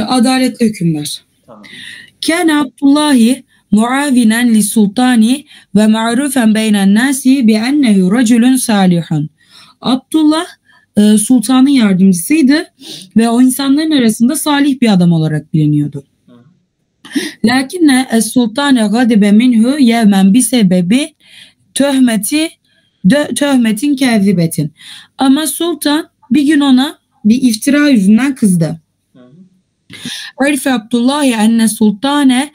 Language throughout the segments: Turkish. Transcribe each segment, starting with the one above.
Adaletli hükümler. Tamam. Kâne Abdullahi muavinen li sultani ve ma'rufen beynen nasi bi ennehu raculun salihun. Abdullah sultanın yardımcısıydı ve o insanların arasında salih bir adam olarak biliniyordu. Lakinne es-sultane gadibe minhu yevmen bi sebebi töhmetin kezibetin. Ama sultan bir gün ona bir iftira yüzünden kızdı. Arife Abdullah enne sultane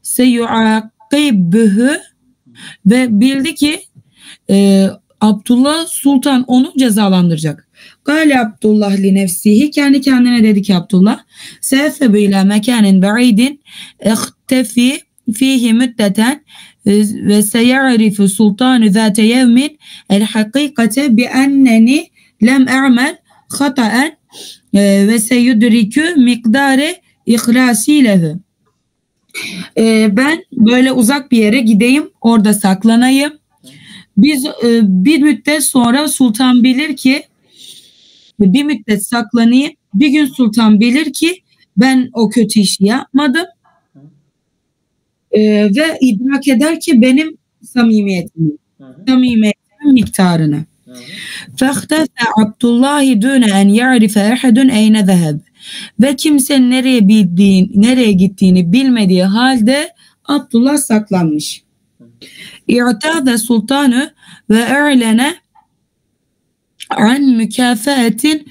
seyuakibühü ve bildi ki Abdullah sultan onu cezalandıracak. Gale Abdullah li nefsihi, kendi kendine dedi ki Abdullah, sefebu ila mekanin ba'idin ihtefi fihi müddeten ve seyarifu sultanu zate yevmin el hakikate bi enneni lem a'mel hataen ve seyudrikü miktarı ihlasi lehu. Ben böyle uzak bir yere gideyim, orada saklanayım. Bir müddet sonra sultan bilir ki, bir müddet saklanayım. Bir gün sultan bilir ki ben o kötü işi yapmadım. Ve idrak eder ki benim samimiyetimin miktarını. فَاخْتَفَ عَبْدُ اللّٰهِ دُونَ اَنْ يَعْرِفَ اَحَدٌ اَيْنَ ذَهَبٍ. Ve kimsenin nereye gittiğini bilmediği halde Abdullah saklanmış. İ'tâze sultanı ve e'lene an mükafeetin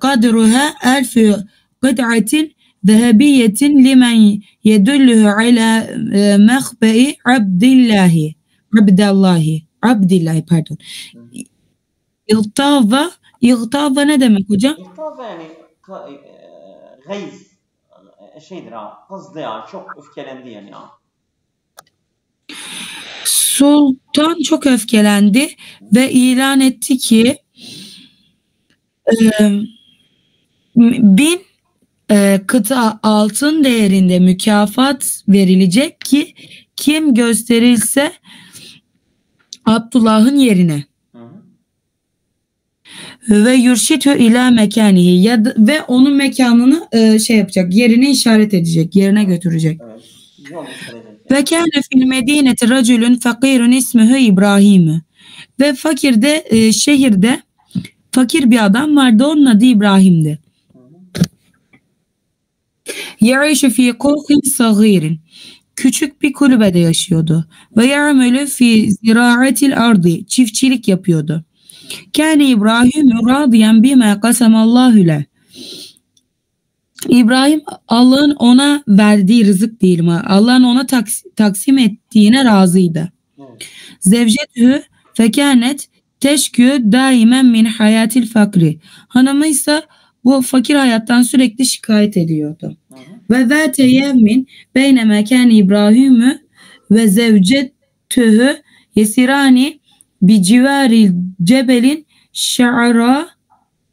kadruha elfi gıd'atin zehebiyetin limen yedulluhu ala mehbe'i abdillahi pardon. İgtava ne demek hocam? İgtava yani gayz şeydir ha, kızdı yani, çok öfkelendi yani ya. Sultan çok öfkelendi ve ilan etti ki 1000 kıta altın değerinde mükafat verilecek ki kim gösterilse Abdullah'ın yerine. Ve yurşitü ila mekanihi, ve onun mekanını yapacak, yerine işaret edecek, yerine götürecek. Ve kâne fil medîneti raculun fakirun ismuhu İbrahim. Ve şehirde fakir bir adam vardı, onun adı İbrahim'di. Yaişu fi kuhin sagirin. Küçük bir kulübede yaşıyordu. Ve ya'melu fi ziraatil ardi. Çiftçilik yapıyordu. Kâne İbrahim radiyen bime kasemallahu leh. İbrahim Allah'ın ona verdiği rızık değil mi? Allah'ın ona taksim ettiğine razıydı. Zevcetü fekânet teşkü daimen min hayatil fakri. Hanımı ise bu fakir hayattan sürekli şikayet ediyordu. Ve zâte yevmin beyne mekâni İbrahim'ü ve zevcetühü yesirani bi civaril cebelin şa'ra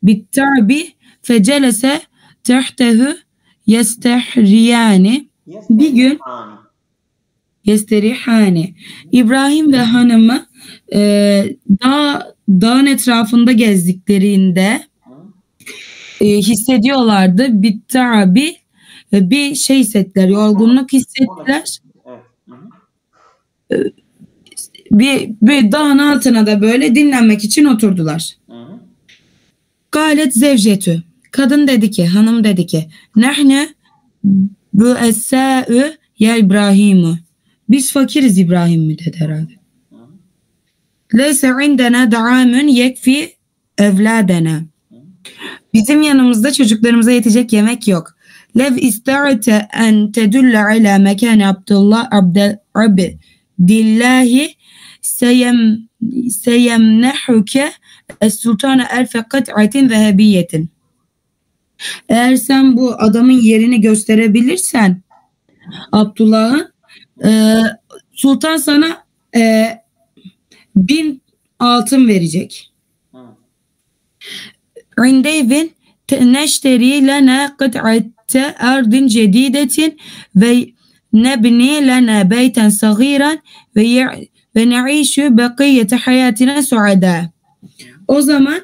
bitta'bi fecelese tehtehu yesterihani. Bir gün yesterihani. İbrahim ve hanımı dağın etrafında gezdiklerinde hissediyorlardı. Bitta'bi, bir hissettiler, yorgunluk hissettiler. Bir dağın altına da böyle dinlenmek için oturdular. Galet zevcetü. Kadın dedi ki, hanım dedi ki, nahne bu essâ'ü ya İbrahim'u. Biz fakiriz İbrahim mi dedi herhalde. Leyse indena da'amun yekfi evladena. Bizim yanımızda çocuklarımıza yetecek yemek yok. Lev ista'te en tedulle ala mekâni abdillahi seyemnehuke es-sultane elfe kat'atin zehebiyetin. Eğer sen bu adamın yerini gösterebilirsen Abdullah'ın, sultan sana 1000 altın verecek. İndeyvin neşteri lana kıt'ate ardin cedidetin ve nebni lana beyten sagiran ve ne'işu bakiyete hayatina suada. O zaman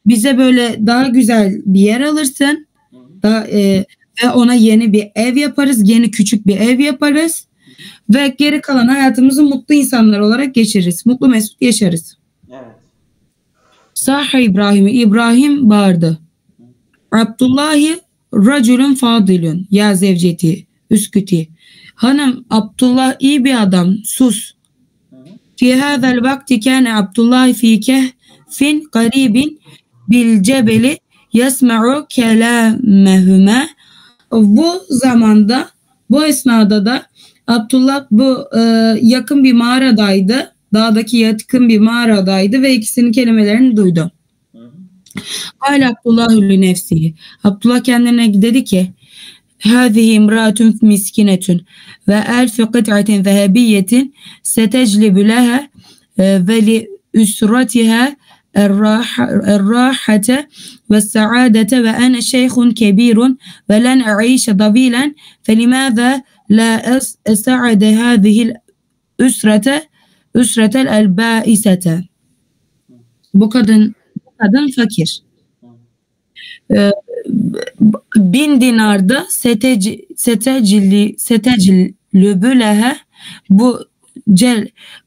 bize böyle daha güzel bir yer alırsın Ve ona yeni bir ev yaparız. Yeni küçük bir ev yaparız. Ve geri kalan hayatımızı mutlu insanlar olarak geçiririz. Mutlu mesut yaşarız. Evet. Sahha İbrahim. İbrahim bağırdı. Abdullahi raculun fadilun. Ya zevceti. Üsküti. Hanım Abdullah iyi bir adam. Sus. Fi hâzel vakti kâne Abdullah fi kehfin garibin bil cebeli yasma'u kelâmehüme. Bu zamanda, bu esnada da Abdullah bu yakın bir mağaradaydı. Dağdaki yakın bir mağaradaydı ve ikisinin kelimelerini duydu. Kâle Abdullah li nefsihi. Abdullah kendine dedi ki هذه امرأة مسكينة وألف قطعة ذهبية ستجلب لها ولأسرتها الراحة والسعادة وأنا شيخ كبير ولن أعيش طويلا فلماذا لا أسعد هذه الأسرة البائسة. Bu kadın fakir. 1000 dinarda seteclübülehe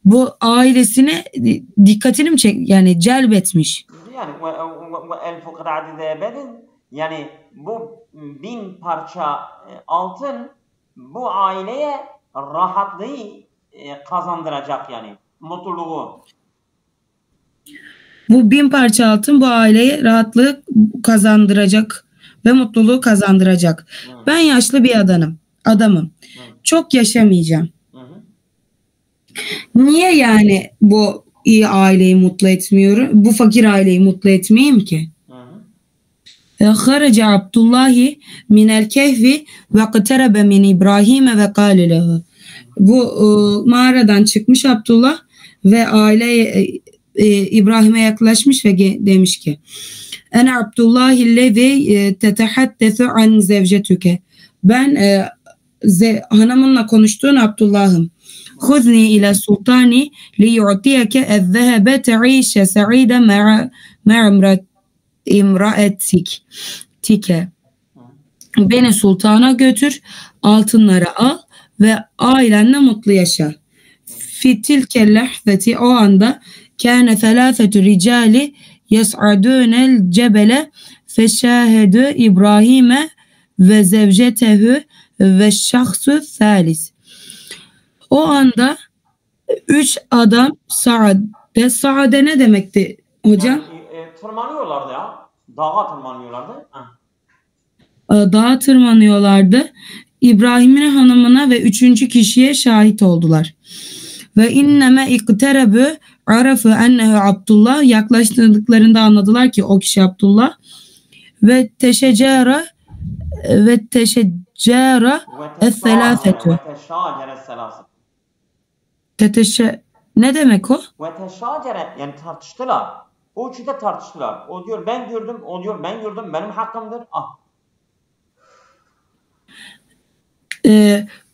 bu ailesine dikkatini mi yani celbetmiş. Yani el fukara'di zebedin, yani bu 1000 parça altın bu aileye rahatlığı kazandıracak, yani mutluluğu. Bu 1000 parça altın bu aileye rahatlığı kazandıracak ve mutluluğu kazandıracak. Ben yaşlı bir adamım. Çok yaşamayacağım. Niye yani bu iyi aileyi mutlu etmiyorum? Bu fakir aileyi mutlu etmeyeyim ki? Kharaca Abdullahi minel kehfi ve qterebe min İbrahim ve kâle lehu. Bu mağaradan çıkmış Abdullah ve aile İbrahim'e yaklaşmış ve demiş ki Ene Abdullahillezî tetehaddesu an zevcetüke. Ben hanımınla konuştuğun Abdullah'ım. Huzni ile sultani li yu'tiyeke ezzehebe te'işe sa'ide ma'a imraetik tike. Beni sultana götür, altınları al ve ailenle mutlu yaşa. Fitilke lehzeti, o anda kâne thelâfetü ricali yes'adûnel cebele feşâhedü İbrahim'e ve zevcetehü ve şahsu thalis. O anda 3 adam Saade ne demekti hocam? Tırmanıyorlardı ya. Dağa tırmanıyorlardı. Dağa tırmanıyorlardı. İbrahim'in hanımına ve 3. kişiye şahit oldular. Ve inneme ikterebü arafu ennehu Abdullah, yaklaştıklarında anladılar ki o kişi Abdullah. Ve teşecera es-selâfetü. Ne demek o? Ve teşacere, yani tartıştılar. O üçü de tartıştılar. O diyor ben gördüm, o diyor ben gördüm, benim hakkımdır.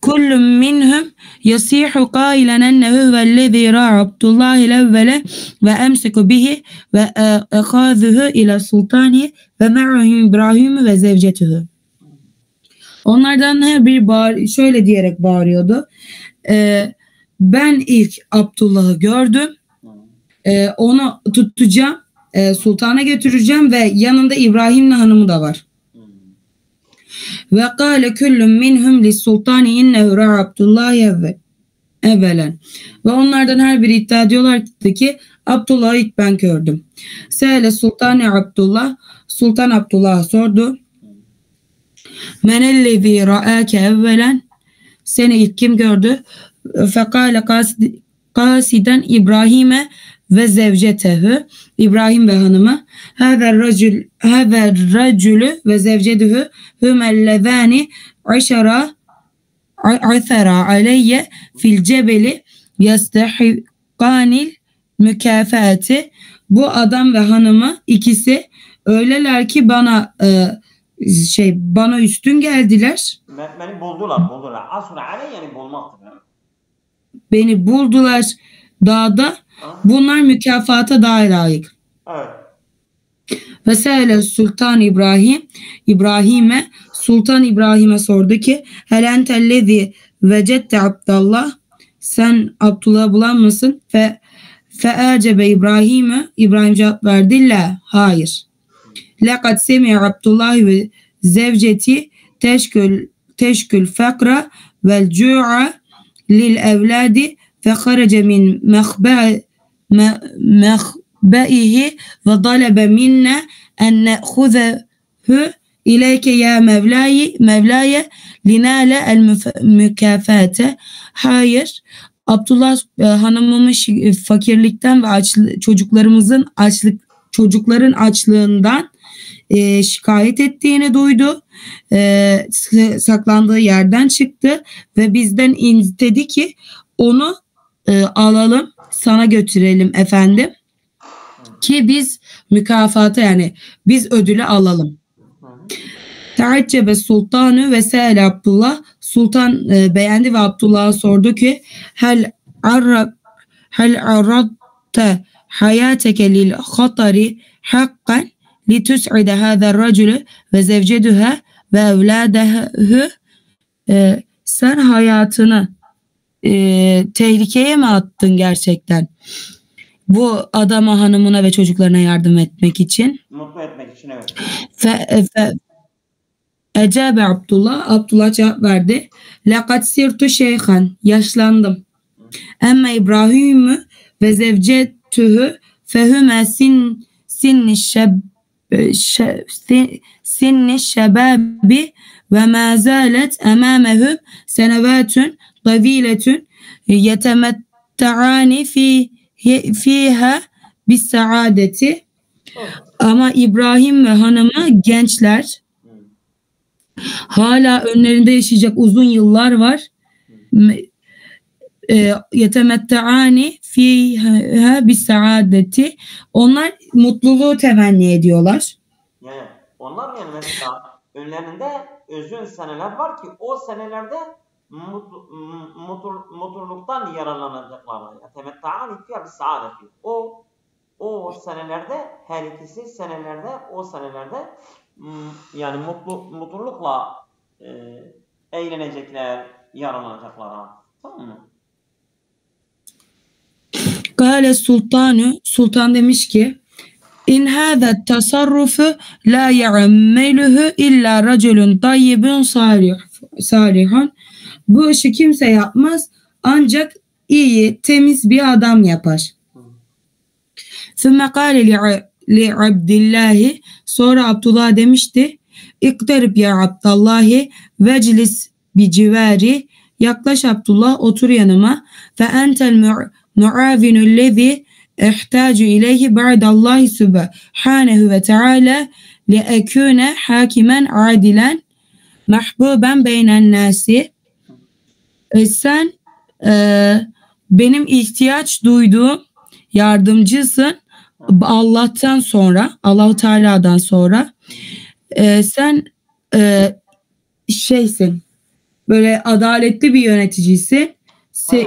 Kullun minhum yasihu qailen ennehu huwellezî ra'a Abdullah'il evvele ve emsiku bihi ve ekâzuhu ila sultani ve ma'ahu İbrahim ve zevcetuhu. Onlardan her biri şöyle diyerek bağırıyordu. Ben ilk Abdullah'ı gördüm. Onu tutacağım. Sultana götüreceğim ve yanında İbrahim'le hanımı da var. Ve kâle küllüm minhum lissultani innehu ra'a Abdullah'ı evvelen. Ve onlardan her biri iddia ediyorlardı ki Abdullah'ı ilk ben gördüm. Seyle sultani Abdullah, Sultan Abdullah'a sordu. Menellezî ra'âke evvelen, seni ilk kim gördü? Fekâle kasiden İbrahim'e ve zevcetehü, İbrahim ve hanımı. Hâzer racülü ve zevcetuhu hümellezâni asara aleyye fil cebeli yastehikânil mükafati. Bu adam ve hanımı ikisi öyleler ki bana üstün geldiler. Beni buldular. Asra aleyye, yani bulmaktır. Beni buldular dağda. Bunlar mükafata daha layık. Evet. Ve se'ele Sultan Sultan İbrahim'e sordu ki hel entellezi vecette Abdallah, sen Abdullah bulan mısın? Fe'acebe İbrahim cevap verdi, la, hayır. Lekad semi'a Abdullah ve zevceti teşkül fakra vel cu'a lil evladi fe kharace min mehbeihi ve talebe minna en ne'khuzehu İleyke ya Mevlaye linale el mükafate. Hayır, Abdullah hanımımız fakirlikten ve çocukların açlığından şikayet ettiğini duydu. Saklandığı yerden çıktı ve bizden istedi ki onu alalım, sana götürelim efendim, ki biz mükafata, yani biz ödülü alalım. Teaccebe sultanı ve se'ele Abdullah. Sultan beğendi ve Abdullah'a sordu ki hel aradte hayateke lil hatari hakkan li tus'ide hâzâ racülü ve zevceduha ve evlâdehu. Sen hayatını tehlikeye mi attın gerçekten bu adama, hanımına ve çocuklarına yardım etmek için? Mutlu etmek için, evet. Ecabe Abdullah cevap verdi. Lekad sirtu şeyhan, yaşlandım. Emme İbrahim ve zevcetühü fehüme sinni şebabi ve ma zalet emamehum senevatun taviletun yetemetta'ani fiha bis saadeti. Ama İbrahim ve hanımı gençler. Hala önlerinde yaşayacak uzun yıllar var. Yetemetteani fiha bis saadeti. Onlar mutluluğu temenni ediyorlar. Yani onlar, yani mesela önlerinde uzun seneler var ki o senelerde mutluluktan yararlanacaklar. Yetemetteani fiha bis saadeti. O senelerde, her ikisi o senelerde yani mutlulukla eğlenecekler, yararlanacaklar. Tamam mı? Kâle Sultan demiş ki İn hâzâ tasarrufu la ya'ammeluhu illa raculun tayyibun salihun. Bu işi kimse yapmaz, ancak iyi, temiz bir adam yapar. Sümme kâle li Abdillahi, sonra Abdullah demişti İktarib ya Abdallahi veclis bi civari, yaklaş Abdullah, otur yanıma. Fe entel muavinul lezi ihtacu ileyhi ba'dallahi subhanehu ve teala li ekune hakimen adilen mahbuben beynen nasi. Sen benim ihtiyaç duyduğum yardımcısın Allah'tan sonra, Allah-u Teala'dan sonra. Sen şeysin, böyle adaletli bir yöneticisin.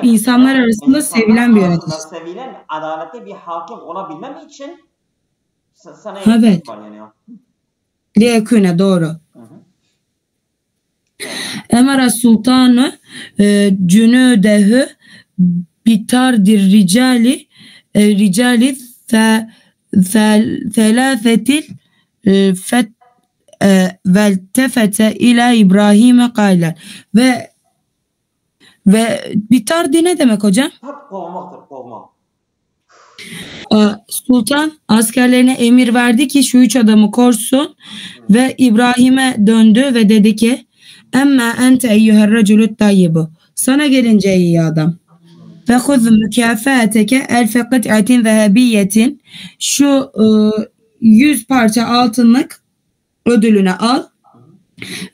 İnsanlar arasında sevilen bir yönetici. Sevilen, adaletli bir hakim olabilmem için sana evet var yani. Liyekune, doğru. Emara sultanı cünüdehu bitardir ricali thelâfetil veltefete ila İbrahim'e kâlen. Ve bitardi ne demek hocam? Kovmak. Sultan askerlerine emir verdi ki şu üç adamı korsun ve İbrahim'e döndü ve dedi ki emme ente eyyüher racülüt tayyibu, sana gelince iyi adam, ve huz mükafeteke elfe kıt'atin zehebiyetin, şu 100 parça altınlık ödülünü al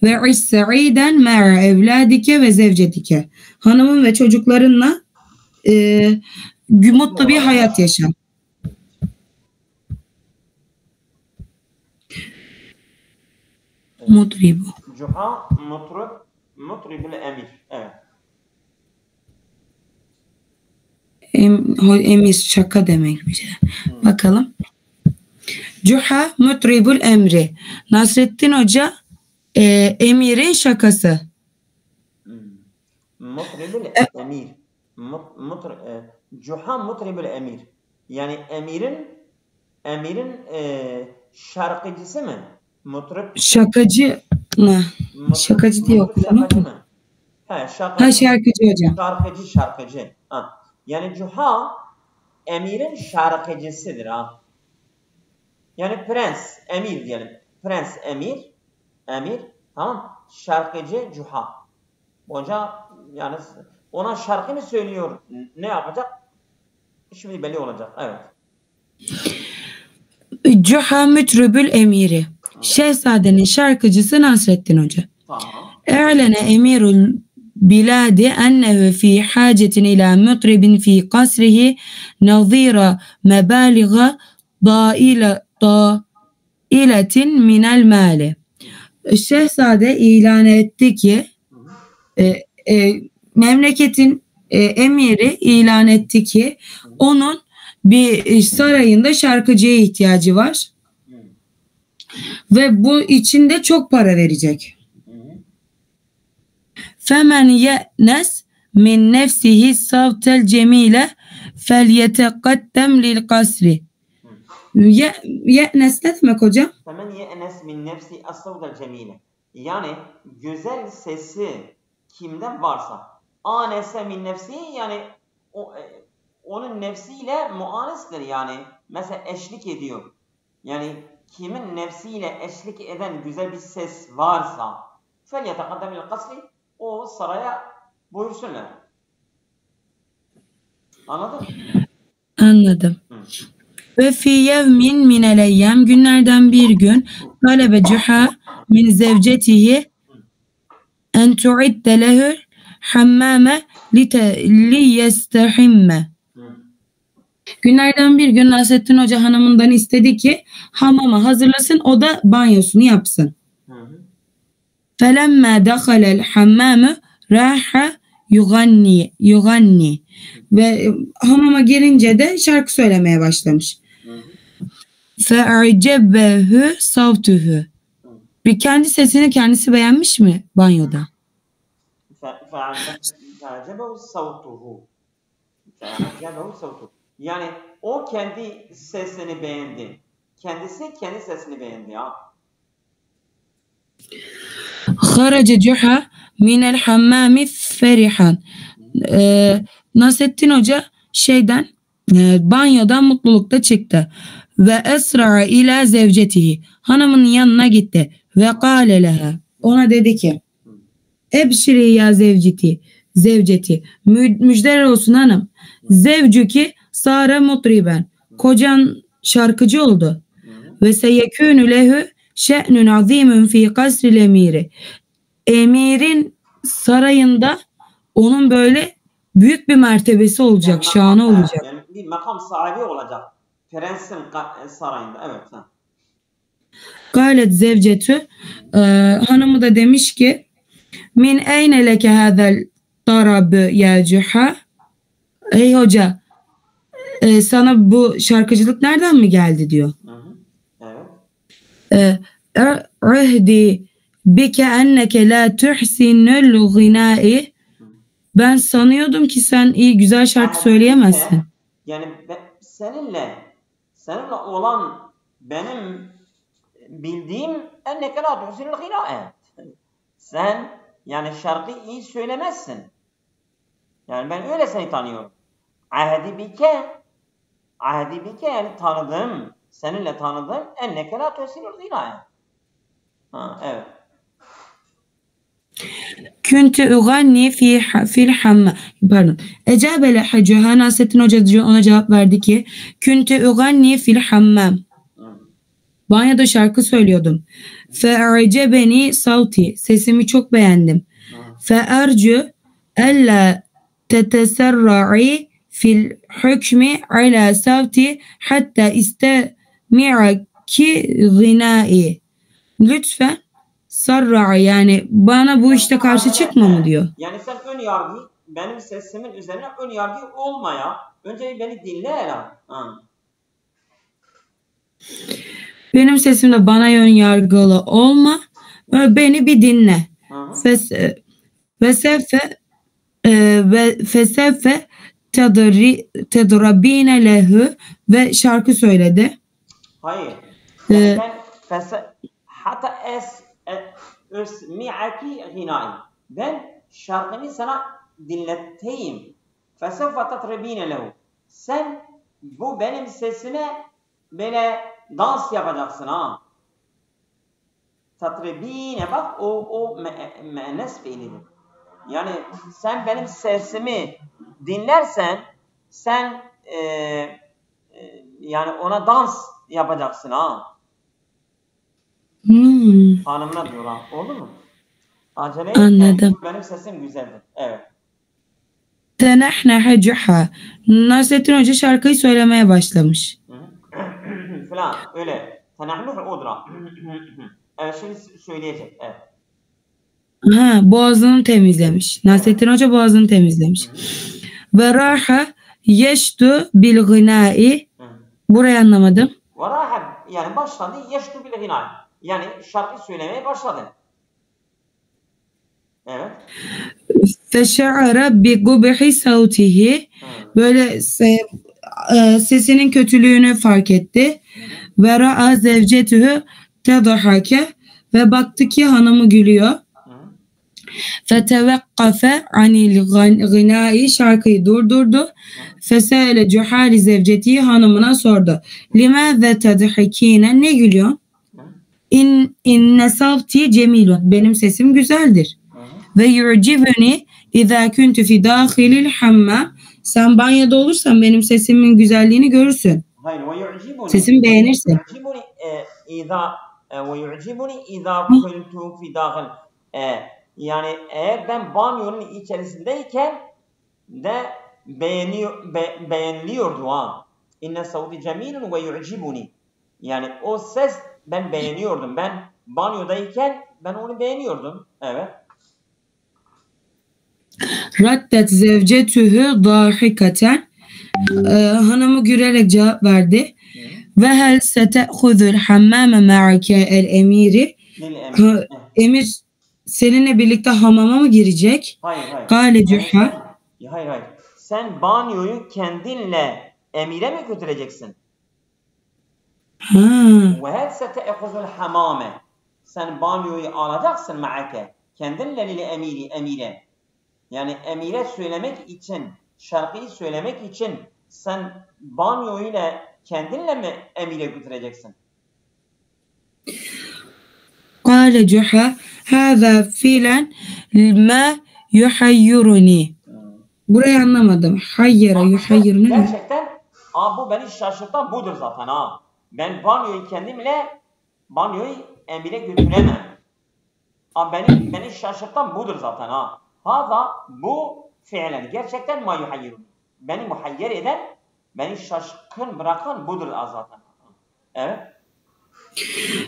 ve iş sa'iden ma'a evladike ve zevcetike, hanımın ve çocuklarınla mutlu bir hayat yaşa. Mutribu. Cuha mutribul emir. Evet. Emir şaka demekmiş. Bakalım. Cuha mutribul emri. Nasrettin Hoca emirin şakası. Mutribul emir. Cuha mutribul emir. Yani emirin şarkıcısı mı? Mutrib. Şakacı mı? Şakacı diye okuyorum. Şakacı mı? Şarkıcı hocam. Şarkıcı. Ha. Yani Cuha emirin şarkıcısıdır ha. Yani prens, emir diyelim. Prens, emir, tamam. Şarkıcı Cuha. Hoca yani ona şarkı mı söylüyor? Ne yapacak? Şimdi belli olacak. Evet. Cuha mütrübül emiri. Şehzadenin şarkıcısı Nasrettin Hoca. Tamam. E'lene emirul biladi ennehu fi hacetin ila mutribin fi kasrihi nazira mebaliga dailetin minel mali. Şehzade ilan etti ki memleketin emiri ilan etti ki onun bir sarayında şarkıcıya ihtiyacı var. Ve bu için de çok para verecek. Femen ye'nes min nefsihi savtel cemile fel yeteqaddem lil kasri. Ye'nes ne demek hocam? Femen ye'nes min nefsi as-savtel cemile. Yani güzel sesi kimden varsa. Anese min nefsi yani onun nefsiyle muanistir yani. Mesela eşlik ediyor. Yani kimin nefsiyle eşlik eden güzel bir ses varsa fel yeteqaddem lil kasri, o saraya buyursunlar. Anladın mı? Anladım. Ve fi yevmin minel eyyam, günlerden bir gün talebe Cuha min zevcetihi en tu'idde lehu hammame li yestehimme. Günlerden bir gün Nasrettin Hoca hanımından istedi ki hamama hazırlasın, o da banyosunu yapsın. Felemma dakhalel hammame raha yuganni. Ve hamama girince de şarkı söylemeye başlamış. Fe'acebehu savtuhu. Bir kendi sesini kendisi beğenmiş mi banyoda? Fe'acebehu savtuhu. Yani o kendi sesini beğendi. Kendisi kendi sesini beğendi ya. Haraca Cuha minel hammami ferihan. Nasrettin Hoca banyodan mutlulukta çıktı. Ve esra ila zevcetihi. Hanımının yanına gitti. Ve kâle leha. Ona dedi ki ebşiri ya zevceti. Müjdeler olsun hanım. Zevcuki sâre mutriben. Kocan şarkıcı oldu. Ve seyekûnü lehu şe'nün azîmün fî kasril emiri. Emirin sarayında onun böyle büyük bir mertebesi olacak, yani şanı olacak. Yani bir makam sahibi olacak. Prensin sarayında. Evet. Galet zevcetü, hanımı da demiş ki min eyne leke hâzel darabı ya Cuha. Ey hoca, sana bu şarkıcılık nereden mi geldi diyor. Evet. Uhdi bike enneke la tuhsinul ghinâi. Ben sanıyordum ki sen iyi güzel şarkı söyleyemezsin. Yani seninle olan benim bildiğim enneke la tuhsinul ghinâi. Sen yani şarkıyı iyi söylemezsin. Yani ben öyle seni tanıyorum. Ahdi bike yani tanıdığım, seninle tanıdığım enneke la tuhsinul ghinâi. Evet. Kuntu uganni fil hamma. Pardon. Ecabele Cuha, Nasrettin Hoca ona cevap verdi ki kuntu uganni fil hammam. Banyoda şarkı söylüyordum. Fe'acebeni savti. Sesimi çok beğendim. Fe'ercu ella tetesarra'i fil hükmi ala savti hatta istemi'aki ghinai. Lütfen sarra, yani bana bu işte karşı çıkma mı diyor. Yani sen ön yargı, benim sesimin üzerine ön yargı olmaya, önce beni dinle hele. Benim sesimde bana yön yargılı olma. Beni bir dinle. Fesefe fesefe tedrabine lehu ve şarkı söyledi. Hayır. Yani ben hatta esmi'aki ginai. Ben şarkını sana dinleteyim. Fesefe tedrabine lehu. Sen bu benim sesime böyle dans yapacaksın ha. Tatribine bak o müennes fiilidir. Yani sen benim sesimi dinlersen sen yani ona dans yapacaksın ha. Hanımına diyor ha. Oldu mu? Acele etme. Anladım. Benim sesim güzeldir. Evet. Tenahnaha cuha. Nasrettin Hoca şarkıyı söylemeye başlamış. Falan öyle. Tenahnuh udra. Evet şimdi söyleyecek. Evet. Ha, boğazını temizlemiş. Nasrettin Hoca boğazını temizlemiş. Ve raha yeştu bil gınai. Burayı anlamadım. Ve raha yani başladı yeştu bil gınai. Yani şarkı söylemeye başladı. Evet. Feşa'ara bi gubhi savtihi. Böyle sesinin kötülüğünü fark etti. Ve ra'a zevcetühü tedahake. Ve baktı ki hanımı gülüyor. Fetevekkafe anil gınai. Şarkıyı durdurdu. Fesele cuhali zevcetihi, hanımına sordu. Limâze tedhikîne, ne gülüyorsun? İnne savti cemilun, benim sesim güzeldir. Ve yu'cibuni izâ kuntu fi dâhilil hammâm. Sen banyoda olursan benim sesimin güzelliğini görürsün. Hayır, ve yu'cibuni. Sesimi beğenirsin. Yu'cibuni ve yu'cibuni izâ kuntu fi dâhil. Yani eğer ben banyonun içerisindeyken de beğeniliyordu ha. İnne savti cemilun ve yu'cibuni. Yani o ses ben beğeniyordum. Ben banyodayken ben onu beğeniyordum. Evet. Raddet zevcetühü dâhikaten. Hanımı gülerek cevap verdi. Ve hel sete'huzul hammâme ma'ake el emiri. Emir seninle birlikte hamama mı girecek? Hayır. Gâle cuha. Hayır. Sen banyoyu kendinle emire mi götüreceksin? Ve hel sete'huzul hamâme. Sen banyoyu alacaksın ma'ake. Kendinle lili emire. Yani emire söylemek için, şarkıyı söylemek için sen banyoyu ile kendinle mi emire götüreceksin? Kâle cuha hâzâ fiilen ma yuhayyiruni. Burayı anlamadım. Hayyara yuhayyiruni. Gerçekten bu beni şaşırtan budur zaten ha. Ben banyoyu emire götüremem. Beni şaşırtan budur zaten ha. Haza bu fiilen gerçekten ma yuhayyiruni. Beni muhayyer eden, beni şaşkın bırakan budur zaten. Evet.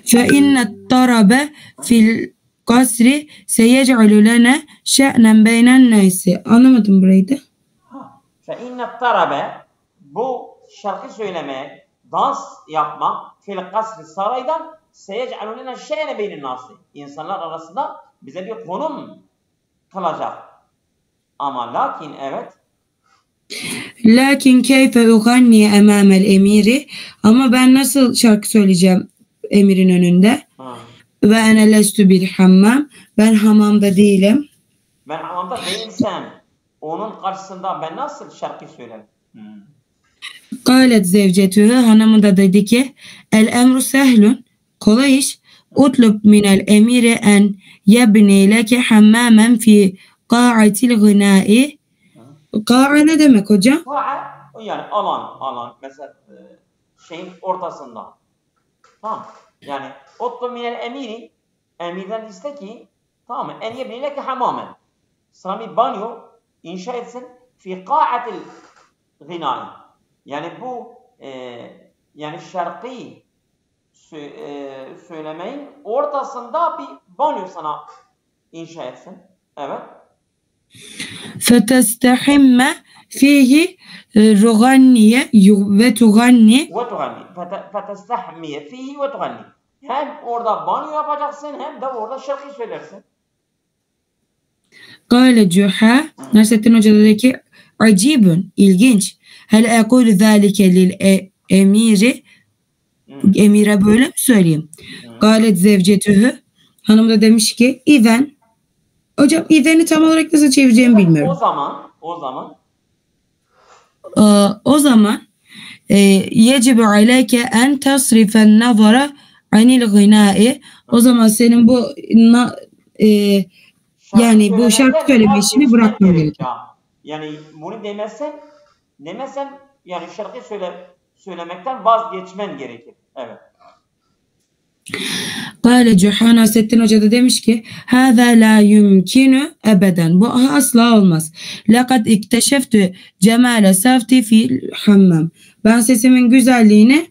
Fe innet tarabe fil kasri seyec'alu lene şe'nen beynen neysi. Anlamadım burayı da. Fe innet tarabe, bu şarkı söyleme, dans yapma fil kasri, saraydan seyec'alu lene şe'nen beynen nasi. İnsanlar arasında bize bir konum kalacak. Ama lakin evet. Lakin keyfe uganni emamel emiri, ama ben nasıl şarkı söyleyeceğim emirin önünde? Ve ene lestu bil hammam, ben hamamda değilim. Ben hamamda değilsem onun karşısında ben nasıl şarkı söylerim? Galet zevcetühü, hanımı da dedi ki el emru sehlun, kolay iş. Utlub minel emiri en yebni leke hammamen fi qa'atil gınai. Ka'a ne demek hocam? Ka'a yani alan mesela şeyin ortasında. Tamam. Yani utlu minel emiri, emirden iste ki tamam en yebni leke hamamen. Sana bir banyo inşa etsin fi qa'atil gınai. Yani bu yani şarkıyı söylemeyin ortasında bir banyo sana inşa etsin. Evet. Fetestehimme fihi ruganniye ve tuganni. Fetestahmiye fihi ve tuganni. Hem orada banyo yapacaksın hem de orada şarkı söylersin. Kale Cuha, Nasrettin Hoca dedi ki acibun, ilginç. Hel ekulu zâlike lil emiri, emire böyle mi söyleyeyim? Galet zevcetühü, hanım da demiş ki İven. Hocam İven'i tam olarak nasıl çevireceğimi bilmiyorum. O zaman yecibu aleyke en tasrifen nazara anil gınai. O zaman senin bu yani bu şarkı söyleme işini bırakman gerekiyor. Yani bunu demezsen yani şarkı söylemekten vazgeçmen gerekir. Evet. Kale Cuha, Nasrettin Hoca da demiş ki hâzâ lâ yumkinu ebeden. Bu asla olmaz. Lekad ikteşeftü cemâle savti fil hammam. Ben sesimin güzelliğini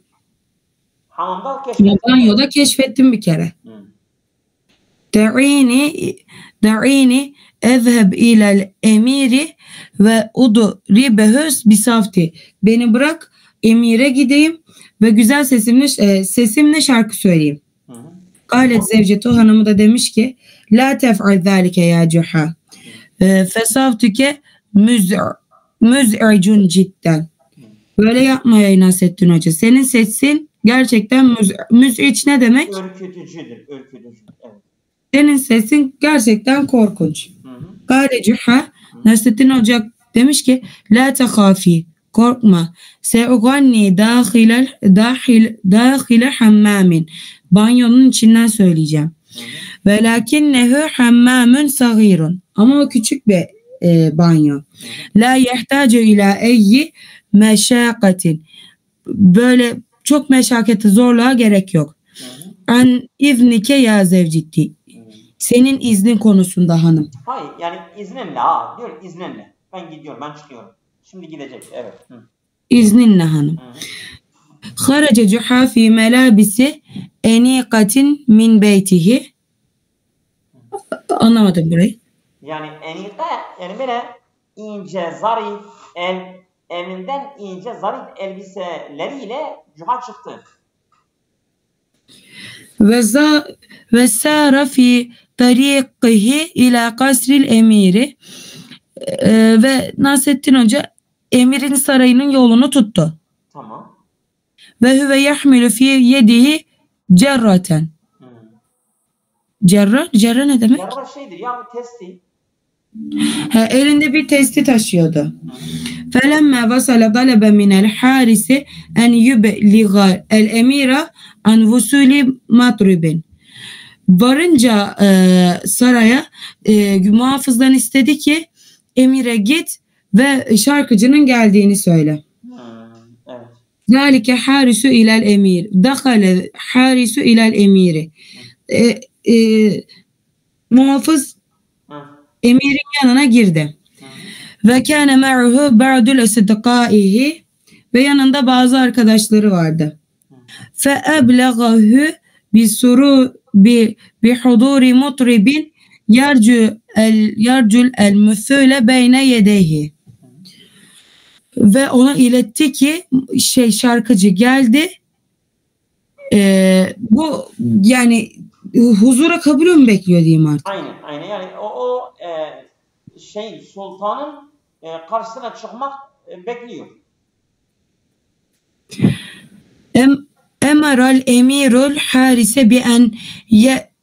banyoda keşfettim bir kere. Da'ini ezheb ilel emiri ve udribehus bisafti. Beni bırak emire gideyim ve güzel sesimle şarkı söyleyeyim. Galet zevcetu, hanımı da demiş ki la tef'al zâlike ya Cuha fesavtüke müz'icun cidden. Böyle yapma ya Nasrettin Hoca. Senin sesin gerçekten müz'iç ne demek? Ürkütücüdür. Evet. Senin sesin gerçekten korkunç. Galet Cuha, Nasrettin Hoca demiş ki la tehafi, korkma. Seuganni dahile hammamin. Banyonun içinden söyleyeceğim. Velakinnehu hammamun sagirun. Ama o küçük bir banyo. La yehtacu ila eyyi meşakatin. Böyle çok meşakkatli, zorluğa gerek yok. An iznike ya zevcitti. Senin iznin konusunda hanım. Hayır yani izninle diyor izninle. Ben gidiyorum, ben çıkıyorum. Şimdi gidecek, evet. İzninle hanım. Kharaca Cuha fi melabisi enikatin min beytihi. Anlamadım burayı. Yani enika yani böyle ince zarif evinden ince zarif elbiseleriyle Cuha çıktı. Ve sara fi tariqihi ila kasril emiri. Ve Nasrettin Hoca emirin sarayının yolunu tuttu. Tamam. Ve huve yahmilu fi yedihi cerraten. Cerra ne demek? Cerra şeydir ya, bu testi. Elinde bir testi taşıyordu. Felemme vasala talebe minel harisi en yubliga el emira an vusuli matrubin. Varınca saraya muhafızdan istedi ki emire git ve şarkıcının geldiğini söyle. Evet. Zalike harisu ilal emir. Dakale harisu ilal emiri. Muhafız emirin yanına girdi. Ve kâne ma'uhu ba'dul asdaqaihi. Ve yanında bazı arkadaşları vardı. Fe eblagahu bi huduri mutribin yarcul el müthüle beyne yedeyhi. Ve ona iletti ki şarkıcı geldi. Bu yani huzura kabulü mü bekliyor diyeyim artık. Aynen yani o sultanın karşısına çıkmak bekliyor. Emeral emirul harise bi en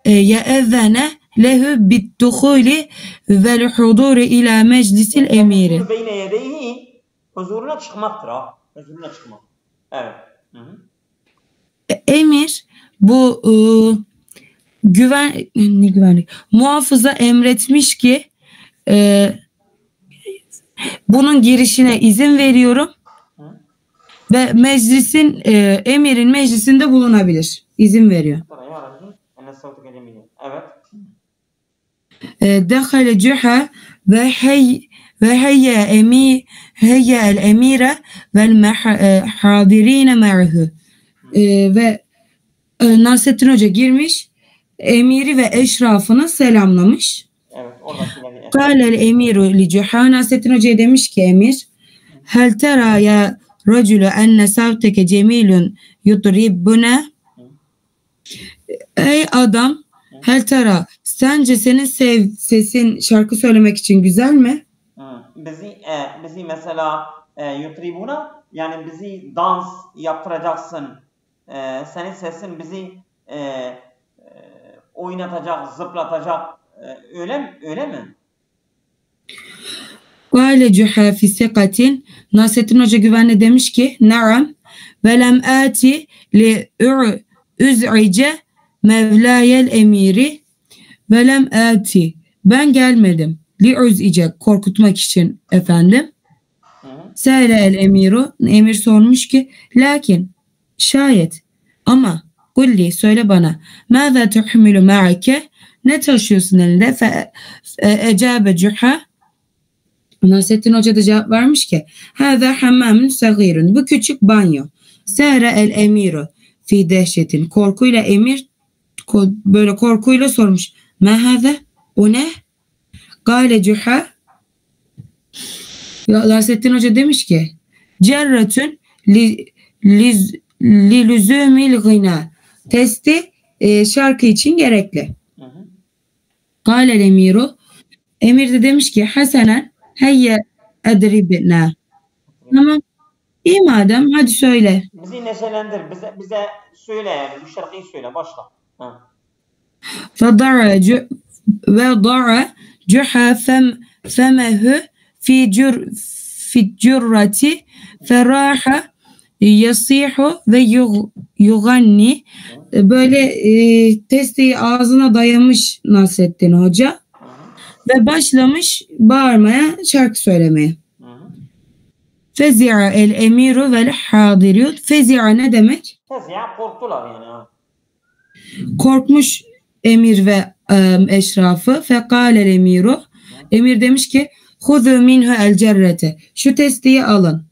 ye'ezzene lehu bittuhuli vel huduri ila meclisil emiri. Beyne yedeyhi, huzuruna çıkmaktır ha. Huzuruna çıkmak. Evet. Emir bu güvenlik muhafıza emretmiş ki bunun girişine izin veriyorum ve emirin meclisinde bulunabilir. İzin veriyor. Evet. Dehale Cuha ve heyye el emire vel hadirine ma'hu. Ve Nasrettin Hoca girmiş, emiri ve eşrafını selamlamış. Evet. oradakileri. Kâlel emiru li Cuha. Nasrettin Hoca'ya demiş ki emir, hel tera ya raculu enne savteke cemilun yudribbuna. Ey adam, hel tera, sence senin sesin şarkı söylemek için güzel mi? Bizi mesela yutribuna, yani bizi dans yaptıracaksın. Senin sesin bizi oynatacak, zıplatacak. Öyle mi? Kâle Cuha fi sikatin. Nasrettin Hoca güvenle demiş ki naam ve lem ati li üz'ice mevlayel emiri ve lem ati, ben gelmedim li üz'ice, korkutmak için efendim. Seyle el emiru, emir sormuş ki lakin, şayet, ama kulli, söyle bana, mâzâ tuhmilu ma'ake, ne taşıyorsun elinde? Fe ecabe Cuha. Nasrettin Hoca da cevap vermiş ki hâzâ hammâmun sagîrun, bu küçük banyo. Sâre el emiru fi dehşetin, korkuyla emir böyle korkuyla sormuş. Ma hâzâ, o ne? Gâle Cuha. Nasrettin Hoca demiş ki cerretün li lüzûmil gına, testi şarkı için gerekli. Gâle emiru, emir de demiş ki hasenen heyye edribna. Tamam. İyi madem, hadi söyle. Bizi neşelendir. Bize söyle yani. Bu şarkıyı söyle. Başla. وَضَعَ جُحَا فَمَهُ fi cürrati feraha yasihu ve yuganni. Böyle testiyi ağzına dayamış Nasrettin Hoca ve başlamış bağırmaya, şarkı söylemeye. Fezi'a el emiru vel hadirun. Fezi'a ne demek? Fezi'a, korktular yani. Korkmuş emir ve eşrafı. Fekal el emiru. Emir demiş ki huzu minhu el cerrete. Şu testiyi alın.